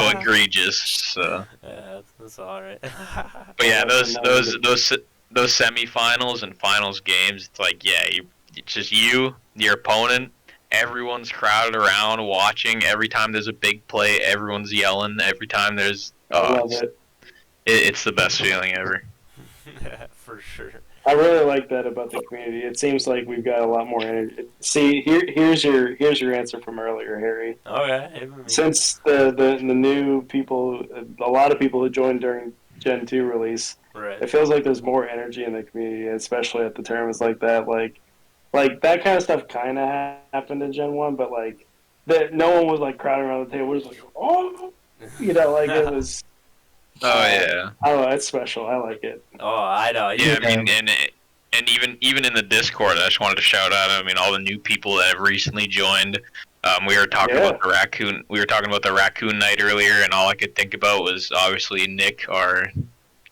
egregious. So. Yeah, that's all right. But yeah, those semifinals and finals games, it's like, yeah, it's just your opponent. Everyone's crowded around watching. Every time there's a big play, everyone's yelling. Every time there's, I love it. It's the best feeling ever. Yeah, for sure. I really like that about the community. It seems like we've got a lot more energy. See, here's your answer from earlier, Harry. Okay. Since the new people, a lot of people who joined during Gen 2 release, Right. it feels like there's more energy in the community, especially at the tournaments like that. Like that kind of stuff kind of happened in Gen 1, but like that no one was like crowding around the table. It was like, oh, like it was. Oh yeah. I don't know. It's special. I like it. Oh, I know. Yeah, I mean, and even in the Discord, I just wanted to shout out. I mean, all the new people that have recently joined. We were talking about the raccoon. We were talking about the raccoon night earlier, and all I could think about was obviously Nick, our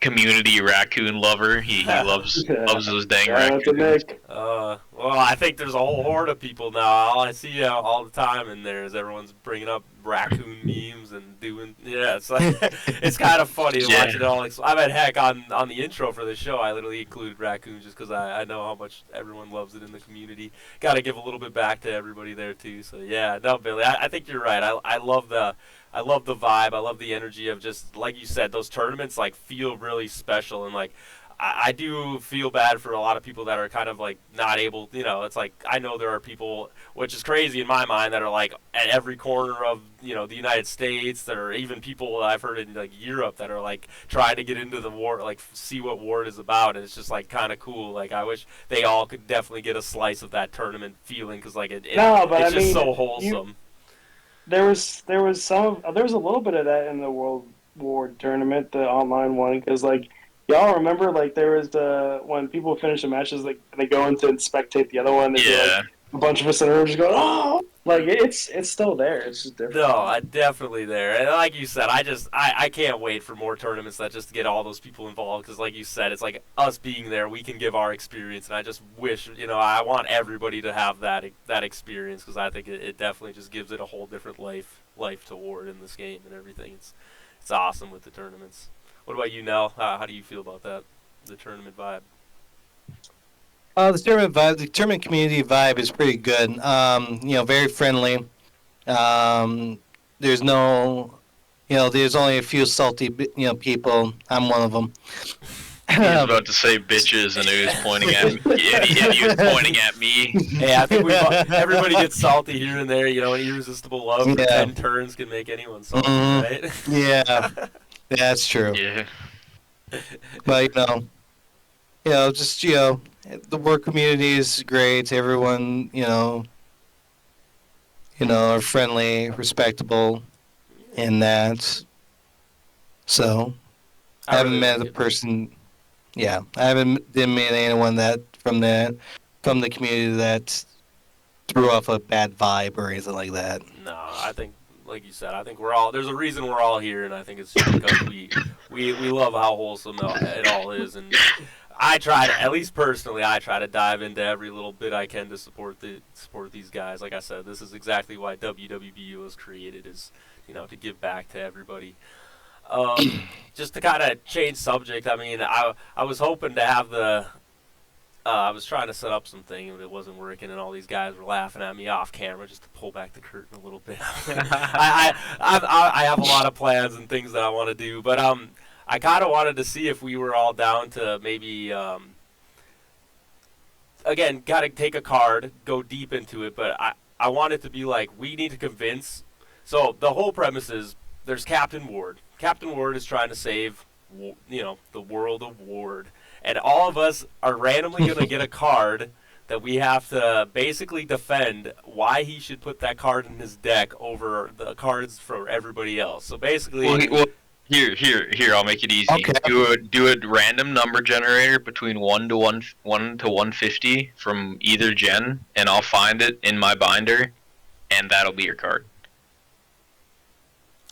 community raccoon lover. He loves those dang raccoons. Nick. Well, I think there's a whole horde of people now. All I see all the time in there is everyone's bringing up raccoon memes and doing. Yeah, it's like it's kind of funny to watch it all. I mean, heck, on the intro for the show, I literally included raccoons just because I know how much everyone loves it in the community. Got to give a little bit back to everybody there too. So yeah, no, Billy, I think you're right. I love the vibe. I love the energy of just like you said, those tournaments like feel really special, and like I do feel bad for a lot of people that are kind of like not able. It's like I know there are people, which is crazy in my mind, that are like at every corner of the United States. There are even people I've heard in like Europe that are like trying to get into the Ward, like see what Ward is about, and it's just like kind of cool. Like I wish they all could definitely get a slice of that tournament feeling, because like it's just so wholesome. There was a little bit of that in the World Ward tournament, the online one, because like y'all remember, like there was when people finish the matches, like they go into and spectate the other one. Like, a bunch of us in the room just going, oh, like it's still there. It's just different. No, I'm definitely there. And like you said, I can't wait for more tournaments that just get all those people involved, because like you said, it's like us being there, we can give our experience, and I just wish, I want everybody to have that experience, because I think it definitely just gives it a whole different life to Ward in this game and everything. It's awesome with the tournaments. What about you, Nell? How do you feel about that, the tournament vibe? The tournament vibe, the tournament community vibe is pretty good. Very friendly. There's no, there's only a few salty, people. I'm one of them. He was about to say bitches, and he was pointing at me. He was pointing at me. Hey, I think everybody gets salty here and there. Irresistible love for 10 turns can make anyone salty, right? Yeah, that's true. Yeah. But the work community is great. Everyone, are friendly, respectable, in that. So, I haven't met a person. Yeah, didn't meet anyone that from the community that threw off a bad vibe or anything like that. No, I think, like you said, I think there's a reason we're all here, and I think it's just because we love how wholesome it all is, and I try to, at least personally, I try to dive into every little bit I can to support these guys. Like I said, this is exactly why WWB was created, is to give back to everybody. Just to kind of change subject, I mean, I was hoping to have the. I was trying to set up something and it wasn't working, and all these guys were laughing at me off camera just to pull back the curtain a little bit. I have a lot of plans and things that I want to do, but I kind of wanted to see if we were all down to maybe again, got to take a card, go deep into it, but I want it to be like we need to convince. So the whole premise is there's Captain Ward. Captain Ward is trying to save, the world of Ward. And all of us are randomly going to get a card that we have to basically defend why he should put that card in his deck over the cards for everybody else. So basically, Here, I'll make it easy. Okay. Do a random number generator between 1 to 150 from either gen, and I'll find it in my binder, and that'll be your card.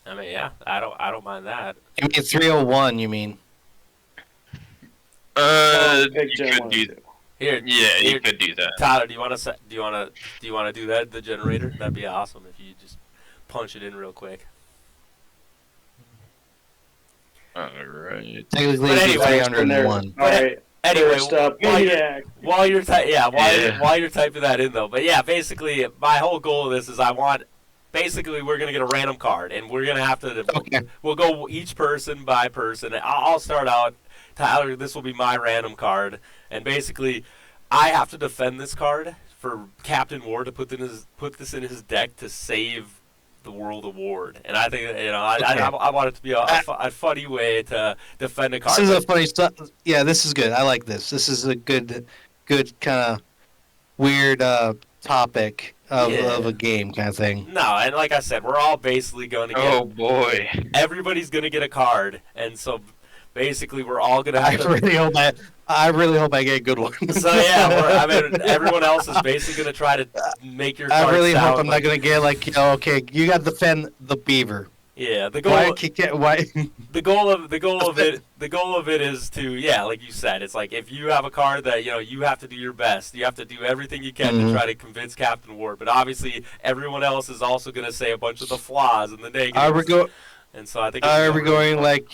I mean, yeah, I don't mind that. You mean 301? You mean? Pick Gen You could 1 do. or 2. Here, You could do that. Tyler, do you want to do that? The generator? That'd be awesome if you just punch it in real quick. All right. Technically, But it'd be anyway, 301. All right. Anyway, First up, while you're, Maniac. while you're Yeah. while you're typing that in though, but yeah, basically my whole goal of this is we're gonna get a random card, and we're gonna have to. Okay. We'll go each person by person. I'll start out. Tyler, this will be my random card, and basically, I have to defend this card for Captain Ward to put this in his deck to save the World Award. And I think I want it to be a funny way to defend a card. This is a funny stuff. Yeah, this is good. I like this. This is a good kind of weird topic of a game kind of thing. No, and like I said, we're all basically going to get. Oh boy. Everybody's going to get a card, and so basically we're all going to have to. I really hope I get a good one. So yeah, everyone else is basically going to try to make your card I really sound hope I'm not going to get okay, you got to defend the beaver. Yeah, the goal. Why? The goal of it is to, like you said, it's like if you have a card that you have to do your best, you have to do everything you can to try to convince Captain Ward. But obviously, everyone else is also going to say a bunch of the flaws and the negatives. And so I think. Are we going like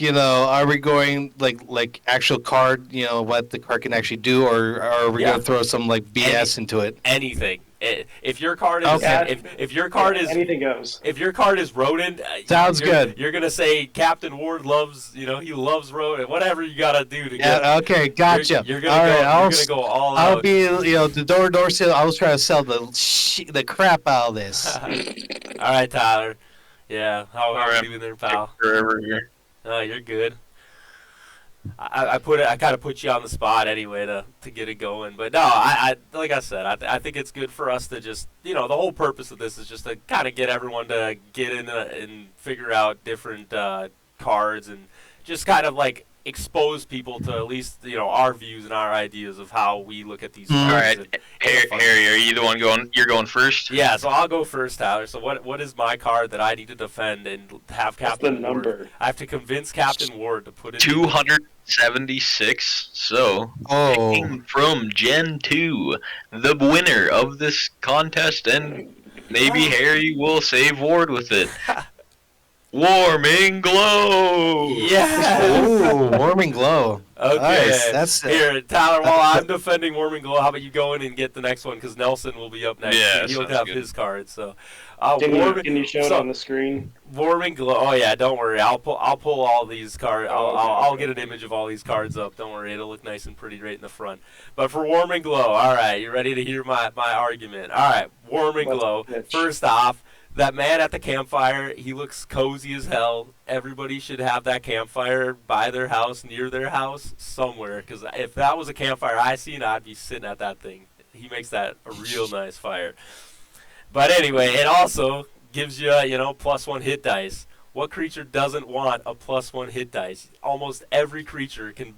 actual card? What the card can actually do, or are we going to throw some BS into it? Anything. If your card is if your card is anything goes. If your card is rodent, Sounds good. You're gonna say Captain Ward loves he loves rodent. Whatever you gotta do to get. Yeah. Okay. Gotcha. You're gonna go all out. I'll be the door sale. I was trying to sell the crap out of this. All right, Tyler. Yeah. How are you doing there, pal? Forever here. Oh, you're good. I kind of put you on the spot anyway to get it going, but no, I like I said, I think it's good for us to just the whole purpose of this is just to kind of get everyone to get in and figure out different cards and just kind of expose people to at least our views and our ideas of how we look at these cards. All right, Harry, are you the one going? You're going first. Yeah, so I'll go first, Tyler. So what is my card that I need to defend and have Captain Ward? Number? I have to convince Captain Ward to put it 276. So, picking from Gen 2, the winner of this contest, and maybe Harry will save Ward with it. Warming Glow! Yeah! Ooh, Warming Glow. Okay. Nice. That's Here, Tyler, while I'm defending Warming Glow, how about you go in and get the next one? Because Nelson will be up next. Yeah, and he'll sounds have good. his card. So, Can you show it on the screen? Warming Glow. Oh yeah, don't worry. I'll pull all these cards. I'll get an image of all these cards up. Don't worry, it'll look nice and pretty right in the front. But for Warming Glow, all right, you ready to hear my argument? All right, Warming Glow. First off, that man at the campfire, he looks cozy as hell. Everybody should have that campfire by their house, near their house, somewhere. Because if that was a campfire I seen, I'd be sitting at that thing. He makes that a real nice fire. But anyway, it also gives you, +1 hit dice. What creature doesn't want a +1 hit dice? Almost every creature can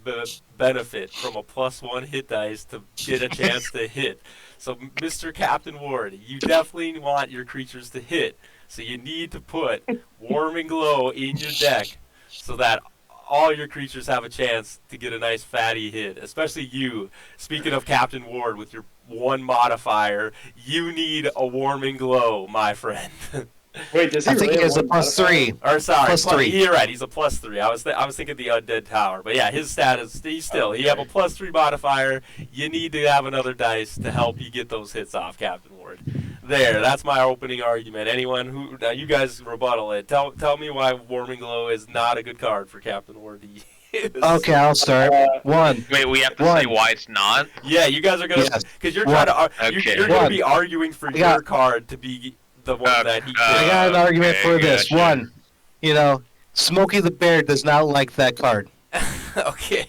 benefit from a +1 hit dice to get a chance to hit. So, Mr. Captain Ward, you definitely want your creatures to hit. So you need to put Warming Glow in your deck so that all your creatures have a chance to get a nice fatty hit. Especially you. Speaking of Captain Ward with your 1 modifier, you need a Warming Glow, my friend. Wait, does he I think really he have has a one +3. Or sorry, +3. You're right. He's a +3. I was thinking the undead tower, but yeah, his stat is he's still. You have a +3 modifier. You need to have another dice to help you get those hits off, Captain Ward. There, that's my opening argument. Anyone who now you guys rebuttal it. Tell me why Warming Glow is not a good card for Captain Ward to use. Okay, I'll start. One. Wait, we have to say why it's not. Yeah, you guys are gonna Yes. because you're trying to Okay. you're gonna be arguing for got- your card to be the one that he. I got an argument Okay, for this. gotcha. One, Smokey the Bear does not like that card. Okay.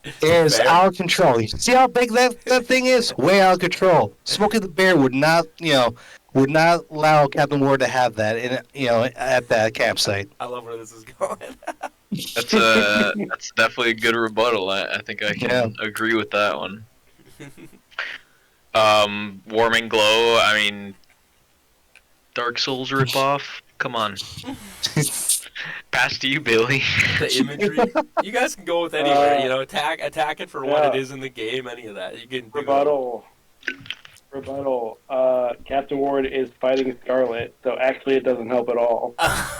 It is Fair. out of control. You see how big that thing is? Way out of control. Smokey the Bear would not allow Captain Ward to have that at that campsite. I love where this is going. That's definitely a good rebuttal. I think I can agree with that one. Warming Glow. I mean, Dark Souls ripoff. Come on. Pass to you, Billy. The imagery. You guys can go with anywhere. Attack it for what it is in the game. Any of that you can do. Rebuttal. Captain Ward is fighting Scarlet, so actually it doesn't help at all.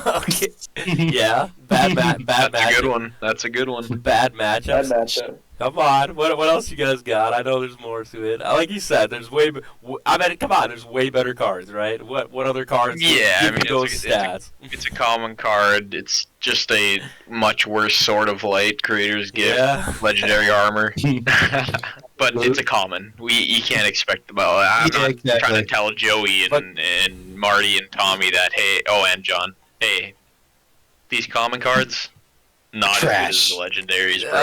Okay. Yeah. Bad That's match. a good one. That's a good one. Bad matchups. Bad matchup. Come on. What else you guys got? I know there's more to it. Like you said, there's come on. There's way better cards, right? What other cards? Yeah, give I mean, you those stats. It's a common card. It's just a much worse Sword of Light creator's gift. Yeah. Legendary armor. But it's a common. You can't expect I'm not trying to tell Joey and Marty and Tommy that and John, hey, these common cards not Trash. as good as the legendaries, bro.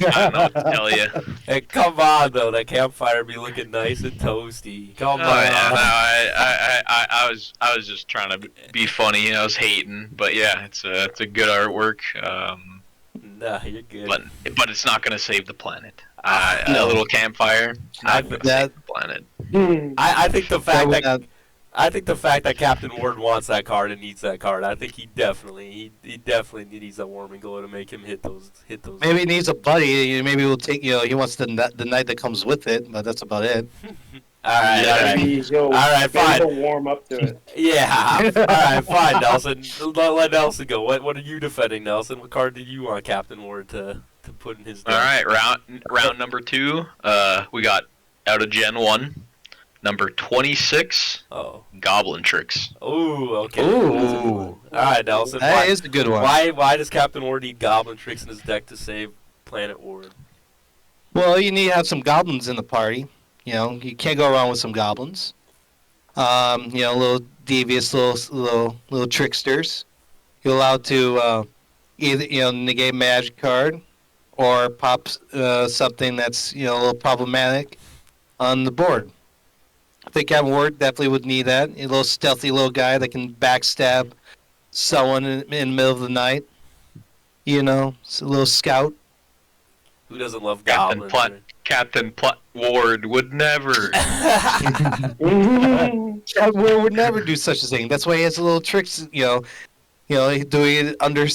I don't know what to tell you. Hey, come on though. That campfire be looking nice and toasty. Come on. Yeah, no, I was just trying to be funny. I was hating, but yeah, it's a good artwork. Nah, you're good. But it's not gonna save the planet. A little campfire, not gonna save the planet. I think the fact that Captain Ward wants that card and needs that card. I think he definitely needs a Warming Glow to make him hit those. Maybe he needs a buddy. Maybe we'll take. He wants the knight that comes with it, but that's about it. All right. All right, fine. He'll warm up to it. Yeah. All right, fine, Nelson. Let Nelson go. What are you defending, Nelson? What card did you want Captain Ward to put in his deck? All right, round number 2. We got out of Gen 1, number 26. Oh. Goblin Tricks. Ooh, okay. Ooh. All right, Nelson. That is a good one. Why does Captain Ward need Goblin Tricks in his deck to save Planet Ward? Well, you need to have some goblins in the party. You can't go wrong with some goblins. Little devious, little tricksters. You're allowed to either negate a magic card or pop something that's a little problematic on the board. I think Captain Ward definitely would need that. A little stealthy little guy that can backstab someone in the middle of the night. It's a little scout. Who doesn't love goblins? Captain Ward would never. Captain Ward would never do such a thing. That's why he has a little tricks. Doing it under.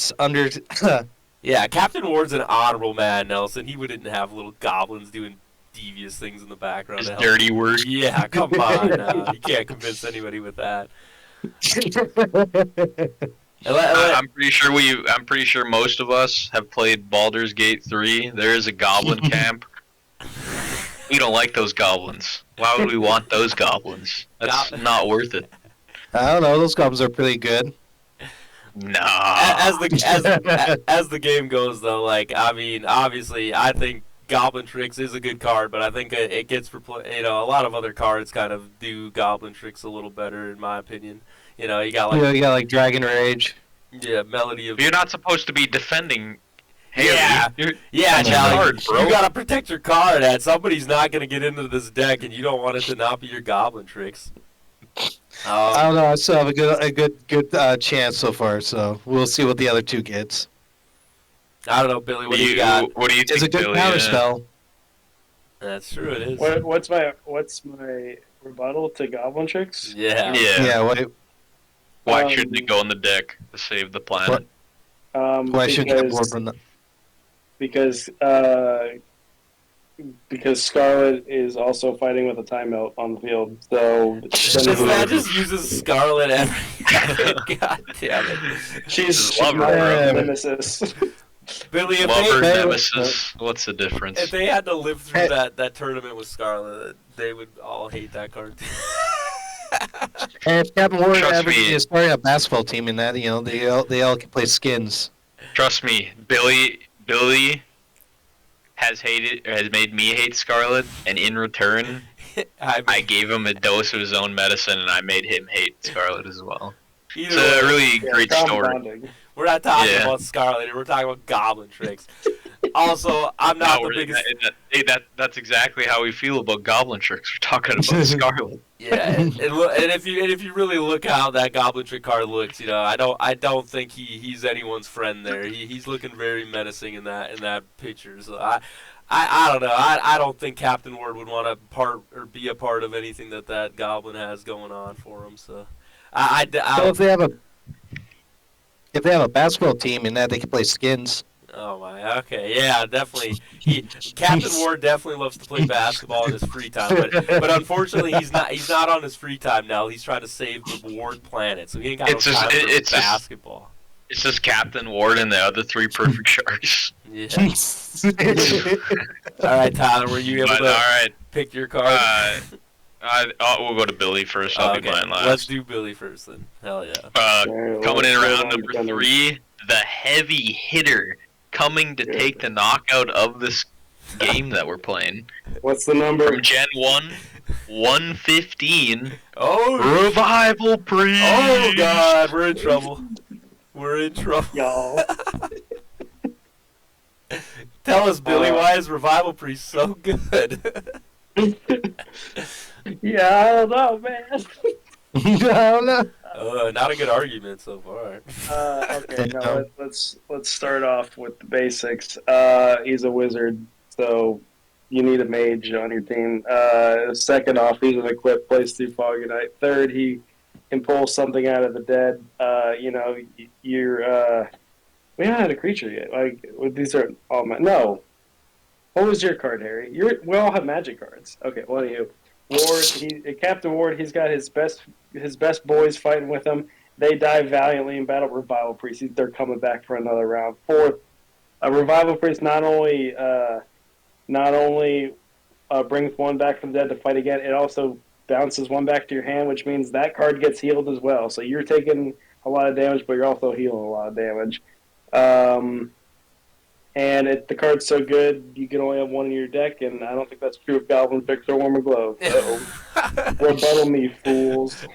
Yeah, Captain Ward's an honorable man, Nelson. He wouldn't have little goblins doing devious things in the background. His dirty work. Yeah, come on now. You can't convince anybody with that. I'm pretty sure most of us have played Baldur's Gate 3. There is a goblin camp. We don't like those goblins. Why would we want those goblins? That's not worth it. I don't know. Those goblins are pretty good. No. As the game goes, though, obviously, I think Goblin Tricks is a good card, but I think it gets replaced. A lot of other cards kind of do Goblin Tricks a little better, in my opinion. You got Dragon Rage. Yeah, Melody of. You're not supposed to be defending. Yeah, Charlie, bro. You gotta protect your card, and somebody's not gonna get into this deck, and you don't want it to not be your Goblin Tricks. I don't know. I still have a good chance so far, so we'll see what the other two gets. I don't know, Billy. What do you got? What do you think, It's a good Billy? counter spell. That's true. It is. What's my rebuttal to Goblin Tricks? Yeah. Yeah. Why shouldn't it go in the deck to save the planet? Why shouldn't it board from the? Because because Scarlet is also fighting with a timeout on the field. So This man just uses Scarlet every. God damn it. she's Love her, my bro. nemesis. Billy, if Lover, they, nemesis. What's the difference? if they had to live through Hey. that tournament with Scarlet, they would all hate that card. And if Captain Ward Trust ever me. is starting a basketball team in that, they all can play skins. Trust me, Billy has made me hate Scarlet, and in return, I gave him a dose of his own medicine, and I made him hate Scarlet as well. Either It's a way, really great Trauma story. bonding. we're not talking Yeah. about Scarlet. We're talking about Goblin Tricks. Also, I'm not the biggest. That's exactly how we feel about Goblin Tricks. We're talking about Scarlet. Yeah, and if you really look how that Goblin Trick card looks, I don't think he's anyone's friend there. He's looking very menacing in that picture. So I don't know. I don't think Captain Ward would want to be a part of anything that Goblin has going on for him. So So if they have a basketball team in that, they can play skins. Oh my, okay, yeah, definitely. Captain Ward definitely loves to play basketball in his free time, but unfortunately he's not on his free time now. He's trying to save the Ward planet, so he ain't got no time for basketball. It's just Captain Ward and the other three Perfect Sharks. Yeah. All right, Tyler, were you able But, to all right, pick your card? we'll go to Billy first. I'll be mine last. Let's do Billy first then. Hell yeah. Coming in round number 3, the heavy hitter coming to take the knockout of this game that we're playing. What's the number? From Gen 1, 115, Oh, Revival Priest. oh God, we're in trouble. We're in trouble. Y'all. Tell us, Billy, why is Revival Priest so good? Yeah, I don't know, man. No. Not a good argument so far. Okay, now let's start off with the basics. He's a wizard, so you need a mage on your team. Second off, he's an equipped, plays through Foggy Night. Third, he can pull something out of the dead. We haven't had a creature yet. Like these are all no. What was your card, Harry? We all have magic cards. Okay, what are you? Ward, Captain Ward, he's got his best boys fighting with him. They die valiantly in battle. Revival Priest, they're coming back for another round. Fourth, a Revival Priest not only brings one back from the dead to fight again, it also bounces one back to your hand, which means that card gets healed as well. So you're taking a lot of damage, but you're also healing a lot of damage. And the card's so good, you can only have one in your deck, and I don't think that's true of Goblin Picks or Warmer Glow. So, rebuttal me, fools.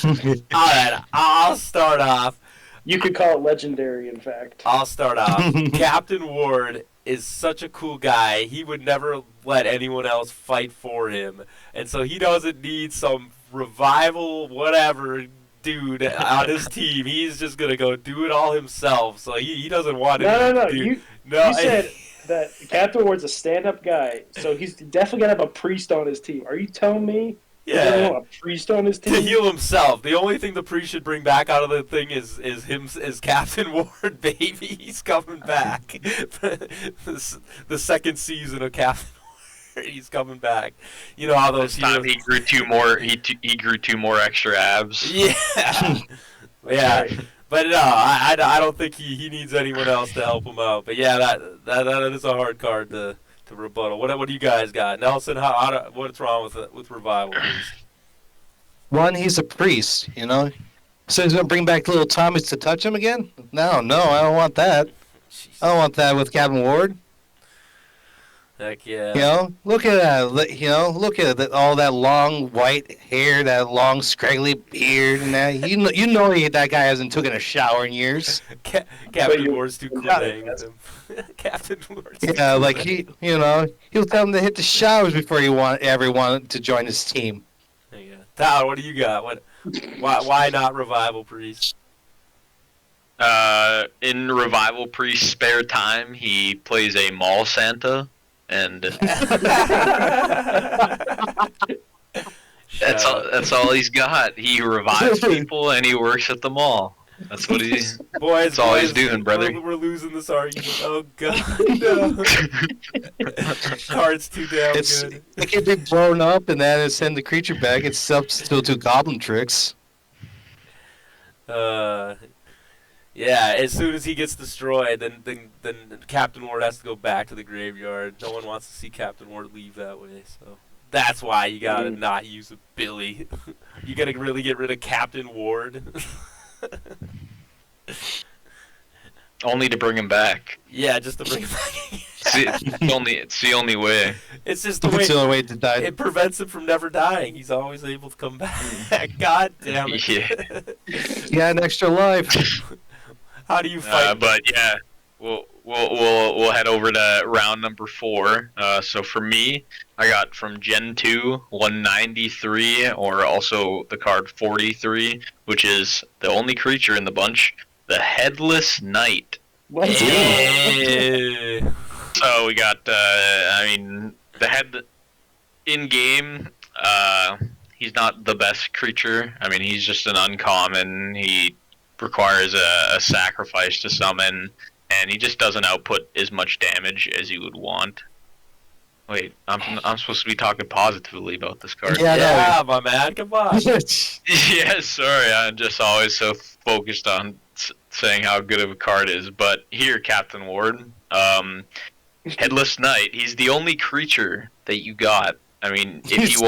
Alright, I'll start off. You could call it legendary, in fact. I'll start off. Captain Ward is such a cool guy. He would never let anyone else fight for him. And so he doesn't need some revival, whatever, dude on his team. He's just going to go do it all himself. So he doesn't want to No. do... You said that Captain Ward's a stand-up guy, so he's definitely going to have a priest on his team. Are you telling me he doesn't Yeah. want a priest on his To team? heal himself. The only thing the priest should bring back out of the thing is Captain Ward, baby. He's coming back. the second season of Captain Ward, he's coming back. You know how those This time heroes... he grew two more. He grew 2 more extra abs. Yeah. Yeah. But no, I don't think he needs anyone else to help him out. But yeah, that is a hard card to rebuttal. What do you guys got, Nelson? What's wrong with Revival? Please? One, he's a priest, So he's gonna bring back little Thomas to touch him again? No, I don't want that. Jeez. I don't want that with Captain Ward. Heck yeah. Look at that. Look at that, all that long white hair, that long scraggly beard, and that. That guy hasn't taken a shower in years. Captain Ward's too cool to hang with him. Captain Ward's too Yeah, cool. like he'll tell him to hit the showers before he ever wanted to join his team. There you go. Tyler, what do you got? Why not Revival Priest? In Revival Priest's spare time, he plays a mall Santa, and that's all he's got. He revives people and he works at the mall. That's what he. Boys, That's all he's boys, doing, brother. We're losing this argument. Oh god, no. Card's too damn good. It can be blown up and then send the creature back. It's still 2 goblin tricks. Yeah. As soon as he gets destroyed, then Captain Ward has to go back to the graveyard. No one wants to see Captain Ward leave that way. So that's why you gotta not use a Billy. You gotta really get rid of Captain Ward. Only to bring him back. Yeah, just to bring him back. It's the only way. It's just the It's way. the only way to die. It prevents him from never dying. He's always able to come back. God damn it. Yeah. You got an extra life. How do you fight? But yeah, we'll head over to round number 4. So for me, I got from Gen 2 193, or also the card 43, which is the only creature in the bunch, the Headless Knight. Let's go. Hey. So we got, the head in game. He's not the best creature. I mean, he's just an uncommon. He requires a sacrifice to summon, and he just doesn't output as much damage as you would want. Wait, I'm supposed to be talking positively about this card. Yeah, My man, come on. Yeah, sorry, I'm just always so focused on saying how good of a card is. But here, Captain Ward, Headless Knight, he's the only creature that you got. I mean, if you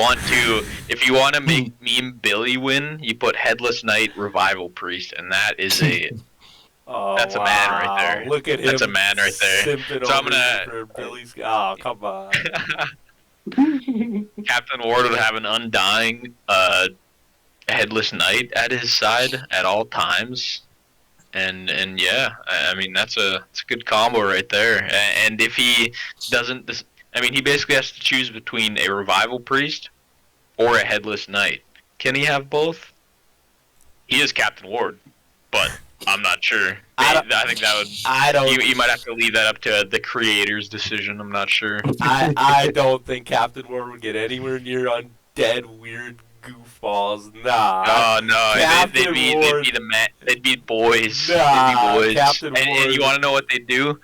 want to make Meme Billy win, you put Headless Knight Revival Priest, and that is that's a man right there. Look at him. That's a man right there. Simping So I'm over gonna- for Billy's. Oh, come on. Captain Ward would have an undying Headless Knight at his side at all times. And yeah, I mean, it's a good combo right there. And if he doesn't, he basically has to choose between a Revival Priest or a Headless Knight. Can he have both? He is Captain Ward, but I'm not sure. I think that would. I don't. You might have to leave that up to the creator's decision. I'm not sure. I don't think Captain Ward would get anywhere near undead weird goofballs. Nah. Oh no, Captain Ward. They'd be boys. Nah, they'd be boys. Captain And Ward. you want to know what they'd do?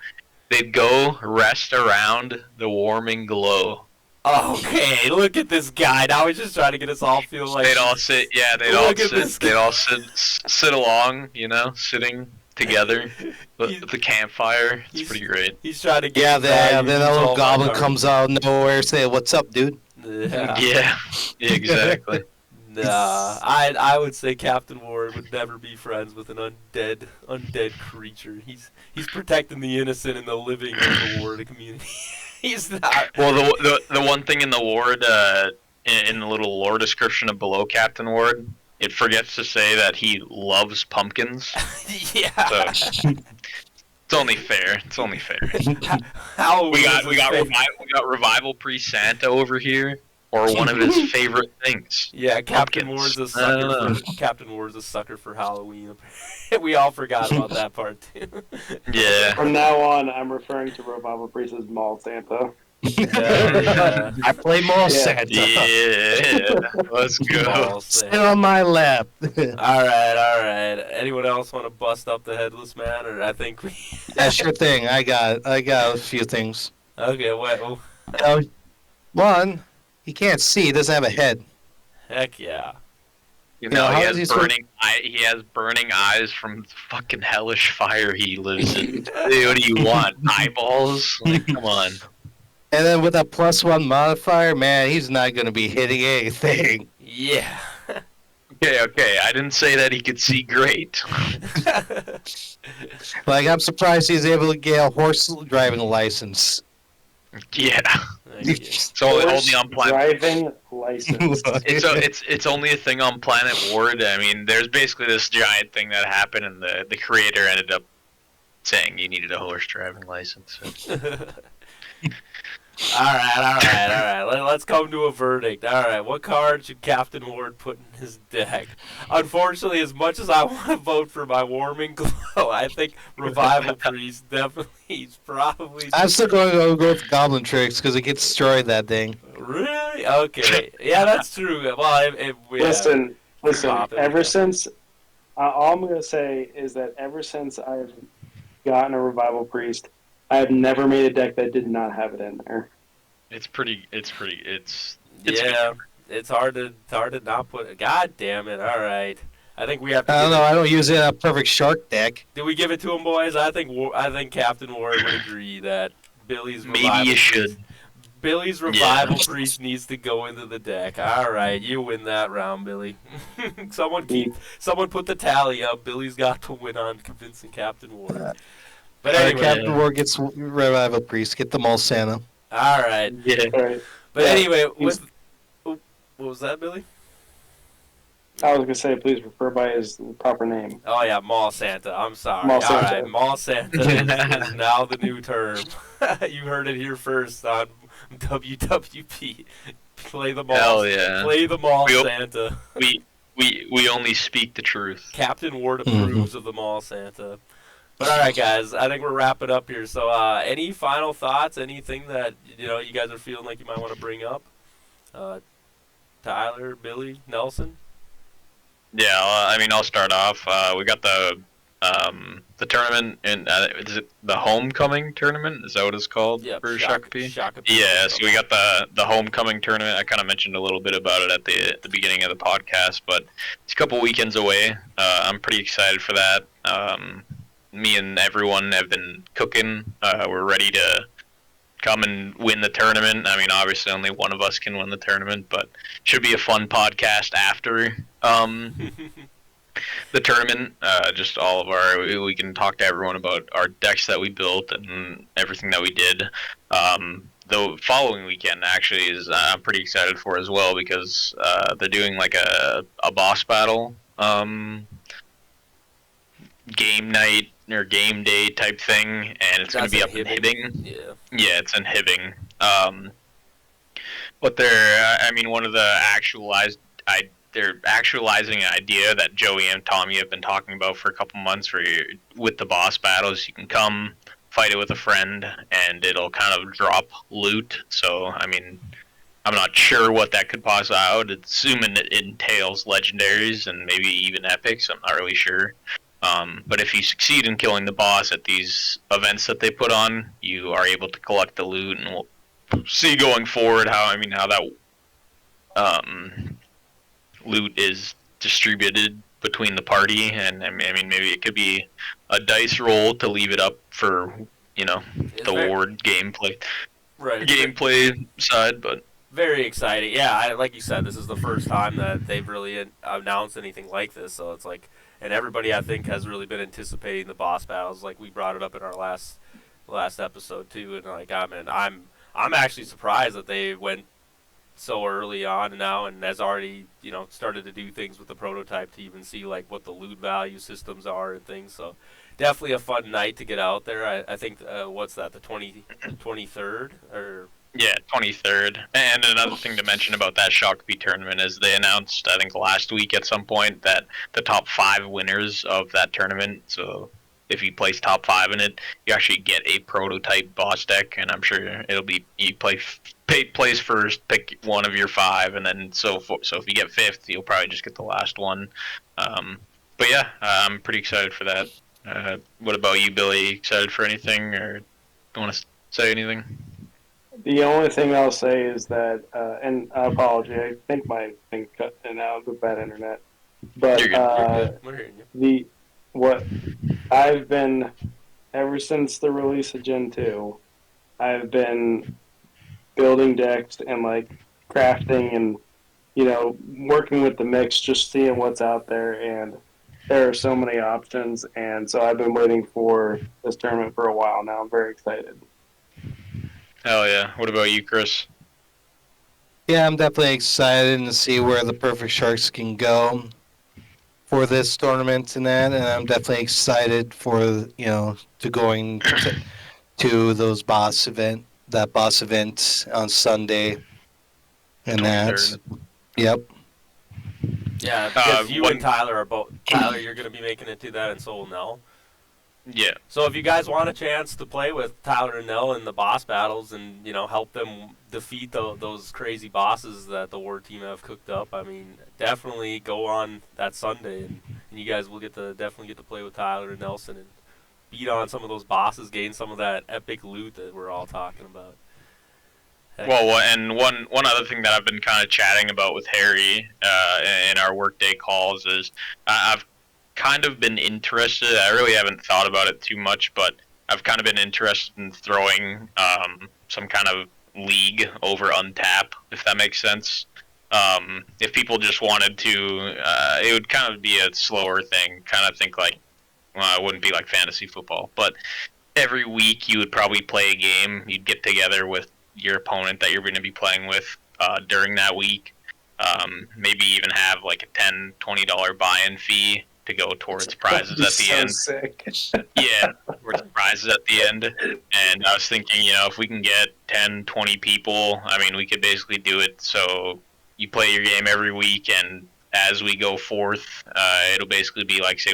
They'd go rest around the warming glow. Okay, look at this guy. Now he's just trying to get us all feel like. They'd all sit. Yeah, Look at this They'd all sit along. Sitting together with the campfire. It's he's- pretty great. He's trying to get. Yeah, you value, then a use little all my goblin cards. comes out of nowhere saying, "What's up, dude?" Yeah. Yeah, exactly. Nah, I would say Captain Ward would never be friends with an undead creature. He's protecting the innocent and the living of the Ward community. He's not. Well, the one thing in the ward, in the little lore description of below Captain Ward, it forgets to say that he loves pumpkins. Yeah. So it's only fair. It's only fair. How We got Revival Priest Santa over here, or one of his favorite things. Yeah, Captain Pumpkins. Ward's a I don't sucker. know. Captain Ward's a sucker for Halloween. We all forgot about that part too. Yeah. From now on, I'm referring to Revival Priest as Mall Santa. Yeah. I play Mall Yeah. Santa. Yeah. Let's go. All Sit set. on my lap. All right. Anyone else want to bust up the Headless Man, or I think we? Yeah, sure thing. I got a few things. Okay, what? Oh, One, he can't see. He doesn't have a head. heck yeah. You know, know, how he is he has he has burning eyes from the fucking hellish fire he lives in. Dude, what do you want? Eyeballs? Like, come on. And then with that +1 modifier, man, he's not going to be hitting anything. Yeah. Okay. I didn't say that he could see great. Like, I'm surprised he's able to get a horse driving license. Yeah. Thank you. It's only on planet. Driving license. It's only a thing on Planet Ward. I mean, there's basically this giant thing that happened, and the creator ended up saying you needed a horse driving license. All right. Let's come to a verdict. All right, what card should Captain Ward put in his deck? Unfortunately, as much as I want to vote for my Warming Glow, I think Revival Priest definitely is probably. I'm still going to go with Goblin Tricks because it gets destroyed, that thing. Really? Okay. Yeah, that's true. Well, Listen. Pop it, Ever yeah. since All I'm going to say is that ever since I've gotten a Revival Priest, I have never made a deck that did not have it in there. It's pretty. It's a good. Yeah, it's hard to not put. God damn it! All right, I think we have to I don't give know. it. I don't use it in a perfect shark deck. Did we give it to him, boys? I think Captain Ward would agree that Billy's Maybe revival you should. priest- Billy's revival priest needs to go into the deck. All right, you win that round, Billy. someone put the tally up. Billy's got to win on convincing Captain Ward. But anyway, Captain War gets Revival Priest. Get them all Santa. all right. Yeah. All right. But Yeah, anyway, he's- what was that, Billy? I was going to say, please refer by his proper name. Oh yeah, Mall Santa. I'm sorry. Mall All Santa. right, Mall Santa is now the new term. You heard it here first on WWB. Play the mall. Hell yeah. Play the Mall We- Santa. We only speak the truth. Captain Ward approves of the Mall Santa. But all right, guys, I think we're wrapping up here. So, any final thoughts? Anything that you guys are feeling like you might want to bring up? Tyler, Billy, Nelson. Yeah, I mean, I'll start off. We got the tournament, and is it the homecoming tournament? Is that what it's called for Shakopee? Shakopee. Yeah, so we got the homecoming tournament. I kind of mentioned a little bit about it at the beginning of the podcast, but it's a couple weekends away. I'm pretty excited for that. Me and everyone have been cooking. We're ready to come and win the tournament. I mean, obviously only one of us can win the tournament, but should be a fun podcast after the tournament. Just all of we can talk to everyone about our decks that we built and everything that we did. The following weekend actually is I'm pretty excited for as well, because they're doing like a boss battle game night or game day type thing, and it's going to be up in Hibbing. Yeah, it's in Hibbing. But one of the they're actualizing an idea that Joey and Tommy have been talking about for a couple months. With the boss battles, you can come fight it with a friend, and it'll kind of drop loot. So, I mean, I'm not sure what that could possibly out. Assuming it entails legendaries and maybe even epics. I'm not really sure. But if you succeed in killing the boss at these events that they put on, you are able to collect the loot, and we'll see going forward how that loot is distributed between the party. And I mean, maybe it could be a dice roll to leave it up for the Ward gameplay side, but. Very exciting. Yeah, like you said, this is the first time that they've really announced anything like this. So it's like, and everybody I think has really been anticipating the boss battles. Like we brought it up in our last episode too, and like I'm actually surprised that they went so early on now and has already started to do things with the prototype to even see like what the loot value systems are and things. So definitely a fun night to get out there. I think what's that, the 23rd or. Yeah, 23rd. And another thing to mention about that Shakopee tournament is they announced, I think last week at some point, that the top 5 winners of that tournament, so if you place top 5 in it, you actually get a prototype boss deck, and I'm sure it'll be, you place first, pick one of your 5, and then so if you get 5th, you'll probably just get the last one. But yeah, I'm pretty excited for that. What about you, Billy? Excited for anything, or want to say anything? The only thing I'll say is that, and I apologize, I think my thing cut in out with bad internet. But You're good. We're hearing you. what I've been ever since the release of Gen 2, I've been building decks and like crafting and working with the mix, just seeing what's out there, and there are so many options. And so I've been waiting for this tournament for a while now. I'm very excited. Hell yeah. What about you, Chris? Yeah, I'm definitely excited to see where the Perfect Sharks can go for this tournament and that, and I'm definitely excited for to going to that boss event on Sunday, and 23rd. that. Yep. Yeah, because you and Tyler are both. Tyler, you're going to be making it to that, and so will Nell. Yeah. So if you guys want a chance to play with Tyler and Nell in the boss battles and, help them defeat those crazy bosses that the Ward team have cooked up, I mean, definitely go on that Sunday and you guys will definitely get to play with Tyler and Nelson and beat on some of those bosses, gain some of that epic loot that we're all talking about. Heck. Well, and one other thing that I've been kind of chatting about with Harry in our workday calls is I've kind of been interested. I really haven't thought about it too much, but I've kind of been interested in throwing some kind of league over Untap, if that makes sense. If people just wanted to, it would kind of be a slower thing. Kind of think like, well, it wouldn't be like fantasy football, but every week you would probably play a game. You'd get together with your opponent that you're going to be playing with during that week. Maybe even have like a $10, $20 buy-in fee to go towards prizes at the end. Sick. Yeah, towards prizes at the end. And I was thinking, if we can get 10, 20 people, I mean, we could basically do it so you play your game every week, and as we go forth, it'll basically be like, say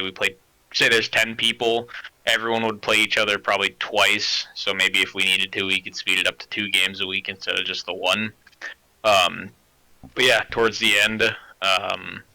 there's 10 people, everyone would play each other probably twice, so maybe if we needed to, we could speed it up to 2 games a week instead of just the 1. But yeah, towards the end,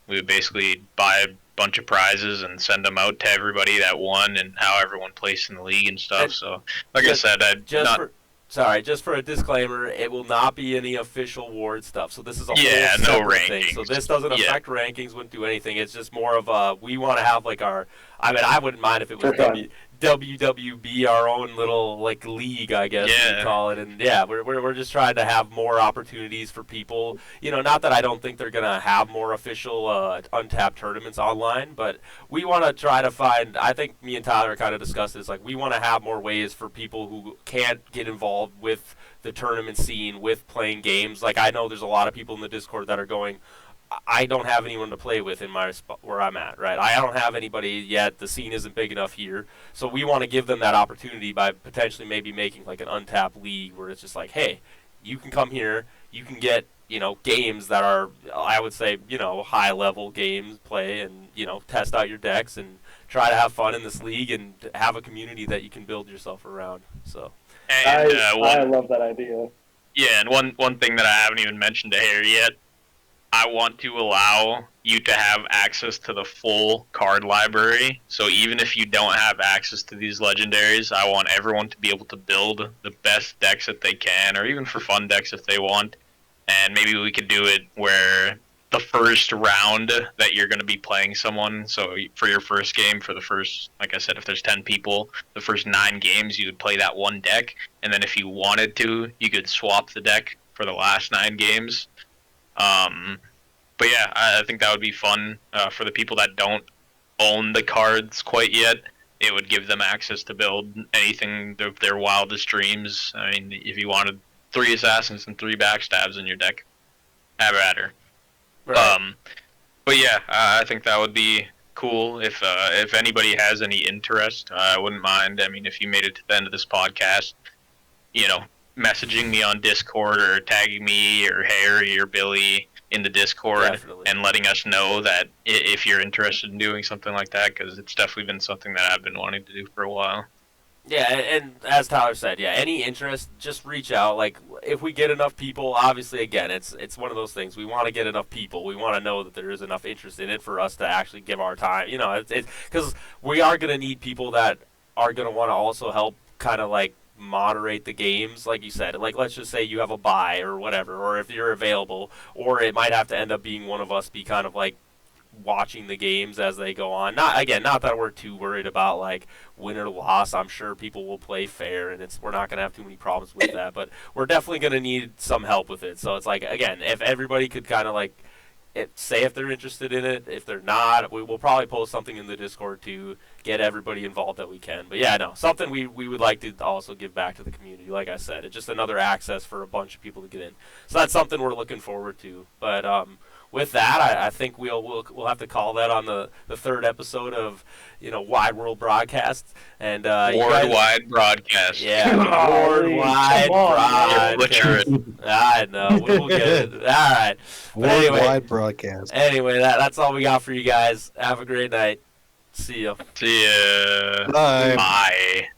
we would basically buy a bunch of prizes and send them out to everybody that won and how everyone placed in the league and stuff. So, like I said, just for a disclaimer, it will not be any official Ward stuff. So this is a whole no separate rankings. thing. So this doesn't affect rankings, wouldn't do anything. It's just more of we want to have like I wouldn't mind if it was WWB, our own little like league, I guess we call it. And yeah, we're just trying to have more opportunities for people. Not that I don't think they're gonna have more official Untapped tournaments online, but we want to try to find. I think me and Tyler kind of discussed this. Like we want to have more ways for people who can't get involved with the tournament scene, with playing games. Like I know there's a lot of people in the Discord that are going, I don't have anyone to play with in my spot where I'm at, right? I don't have anybody yet. The scene isn't big enough here. So we want to give them that opportunity by potentially maybe making like an Untapped league where it's just like, hey, you can come here, you can get, games that are, I would say, high-level games, play and, test out your decks and try to have fun in this league and have a community that you can build yourself around. So And, I love that idea. Yeah, and one thing that I haven't even mentioned to Harry yet, I want to allow you to have access to the full card library. So even if you don't have access to these legendaries, I want everyone to be able to build the best decks that they can, or even for fun decks if they want. And maybe we could do it where the first round that you're going to be playing someone, so for your first game, for the first, like I said, if there's 10 people, the first 9 games you would play that one deck, and then if you wanted to, you could swap the deck for the last 9 games. But yeah, I think that would be fun for the people that don't own the cards quite yet. It would give them access to build anything of their wildest dreams. I mean, if you wanted 3 assassins and 3 backstabs in your deck, have at her. right. But yeah, I think that would be cool if anybody has any interest. I wouldn't mind. I mean, if you made it to the end of this podcast, messaging me on Discord or tagging me or Harry or Billy in the Discord Definitely. and letting us know that if you're interested in doing something like that, because it's definitely been something that I've been wanting to do for a while. Yeah, and as Tyler said, any interest, just reach out. Like, if we get enough people, obviously, again, it's one of those things. We want to get enough people. We want to know that there is enough interest in it for us to actually give our time. It's because we are going to need people that are going to want to also help kind of, like, moderate the games, like you said. Like, let's just say you have a buy or whatever, or if you're available, or it might have to end up being one of us be kind of, like, watching the games as they go on. Not that we're too worried about like win or loss. I'm sure people will play fair, and we're not going to have too many problems with that. But we're definitely going to need some help with it. So it's like, again, if everybody could kind of like say if they're interested in it. If they're not, we'll probably post something in the Discord to get everybody involved that we can. But yeah, no, something we would like to also give back to the community. Like I said, it's just another access for a bunch of people to get in. So that's something we're looking forward to. But with that, I think we'll have to call that on the third episode of Wide World Broadcast and Worldwide Broadcast. Yeah, Worldwide Broadcast. I know we'll get it. All right. But Worldwide Broadcast. Anyway, that's all we got for you guys. Have a great night. See ya. See ya. Bye. Bye.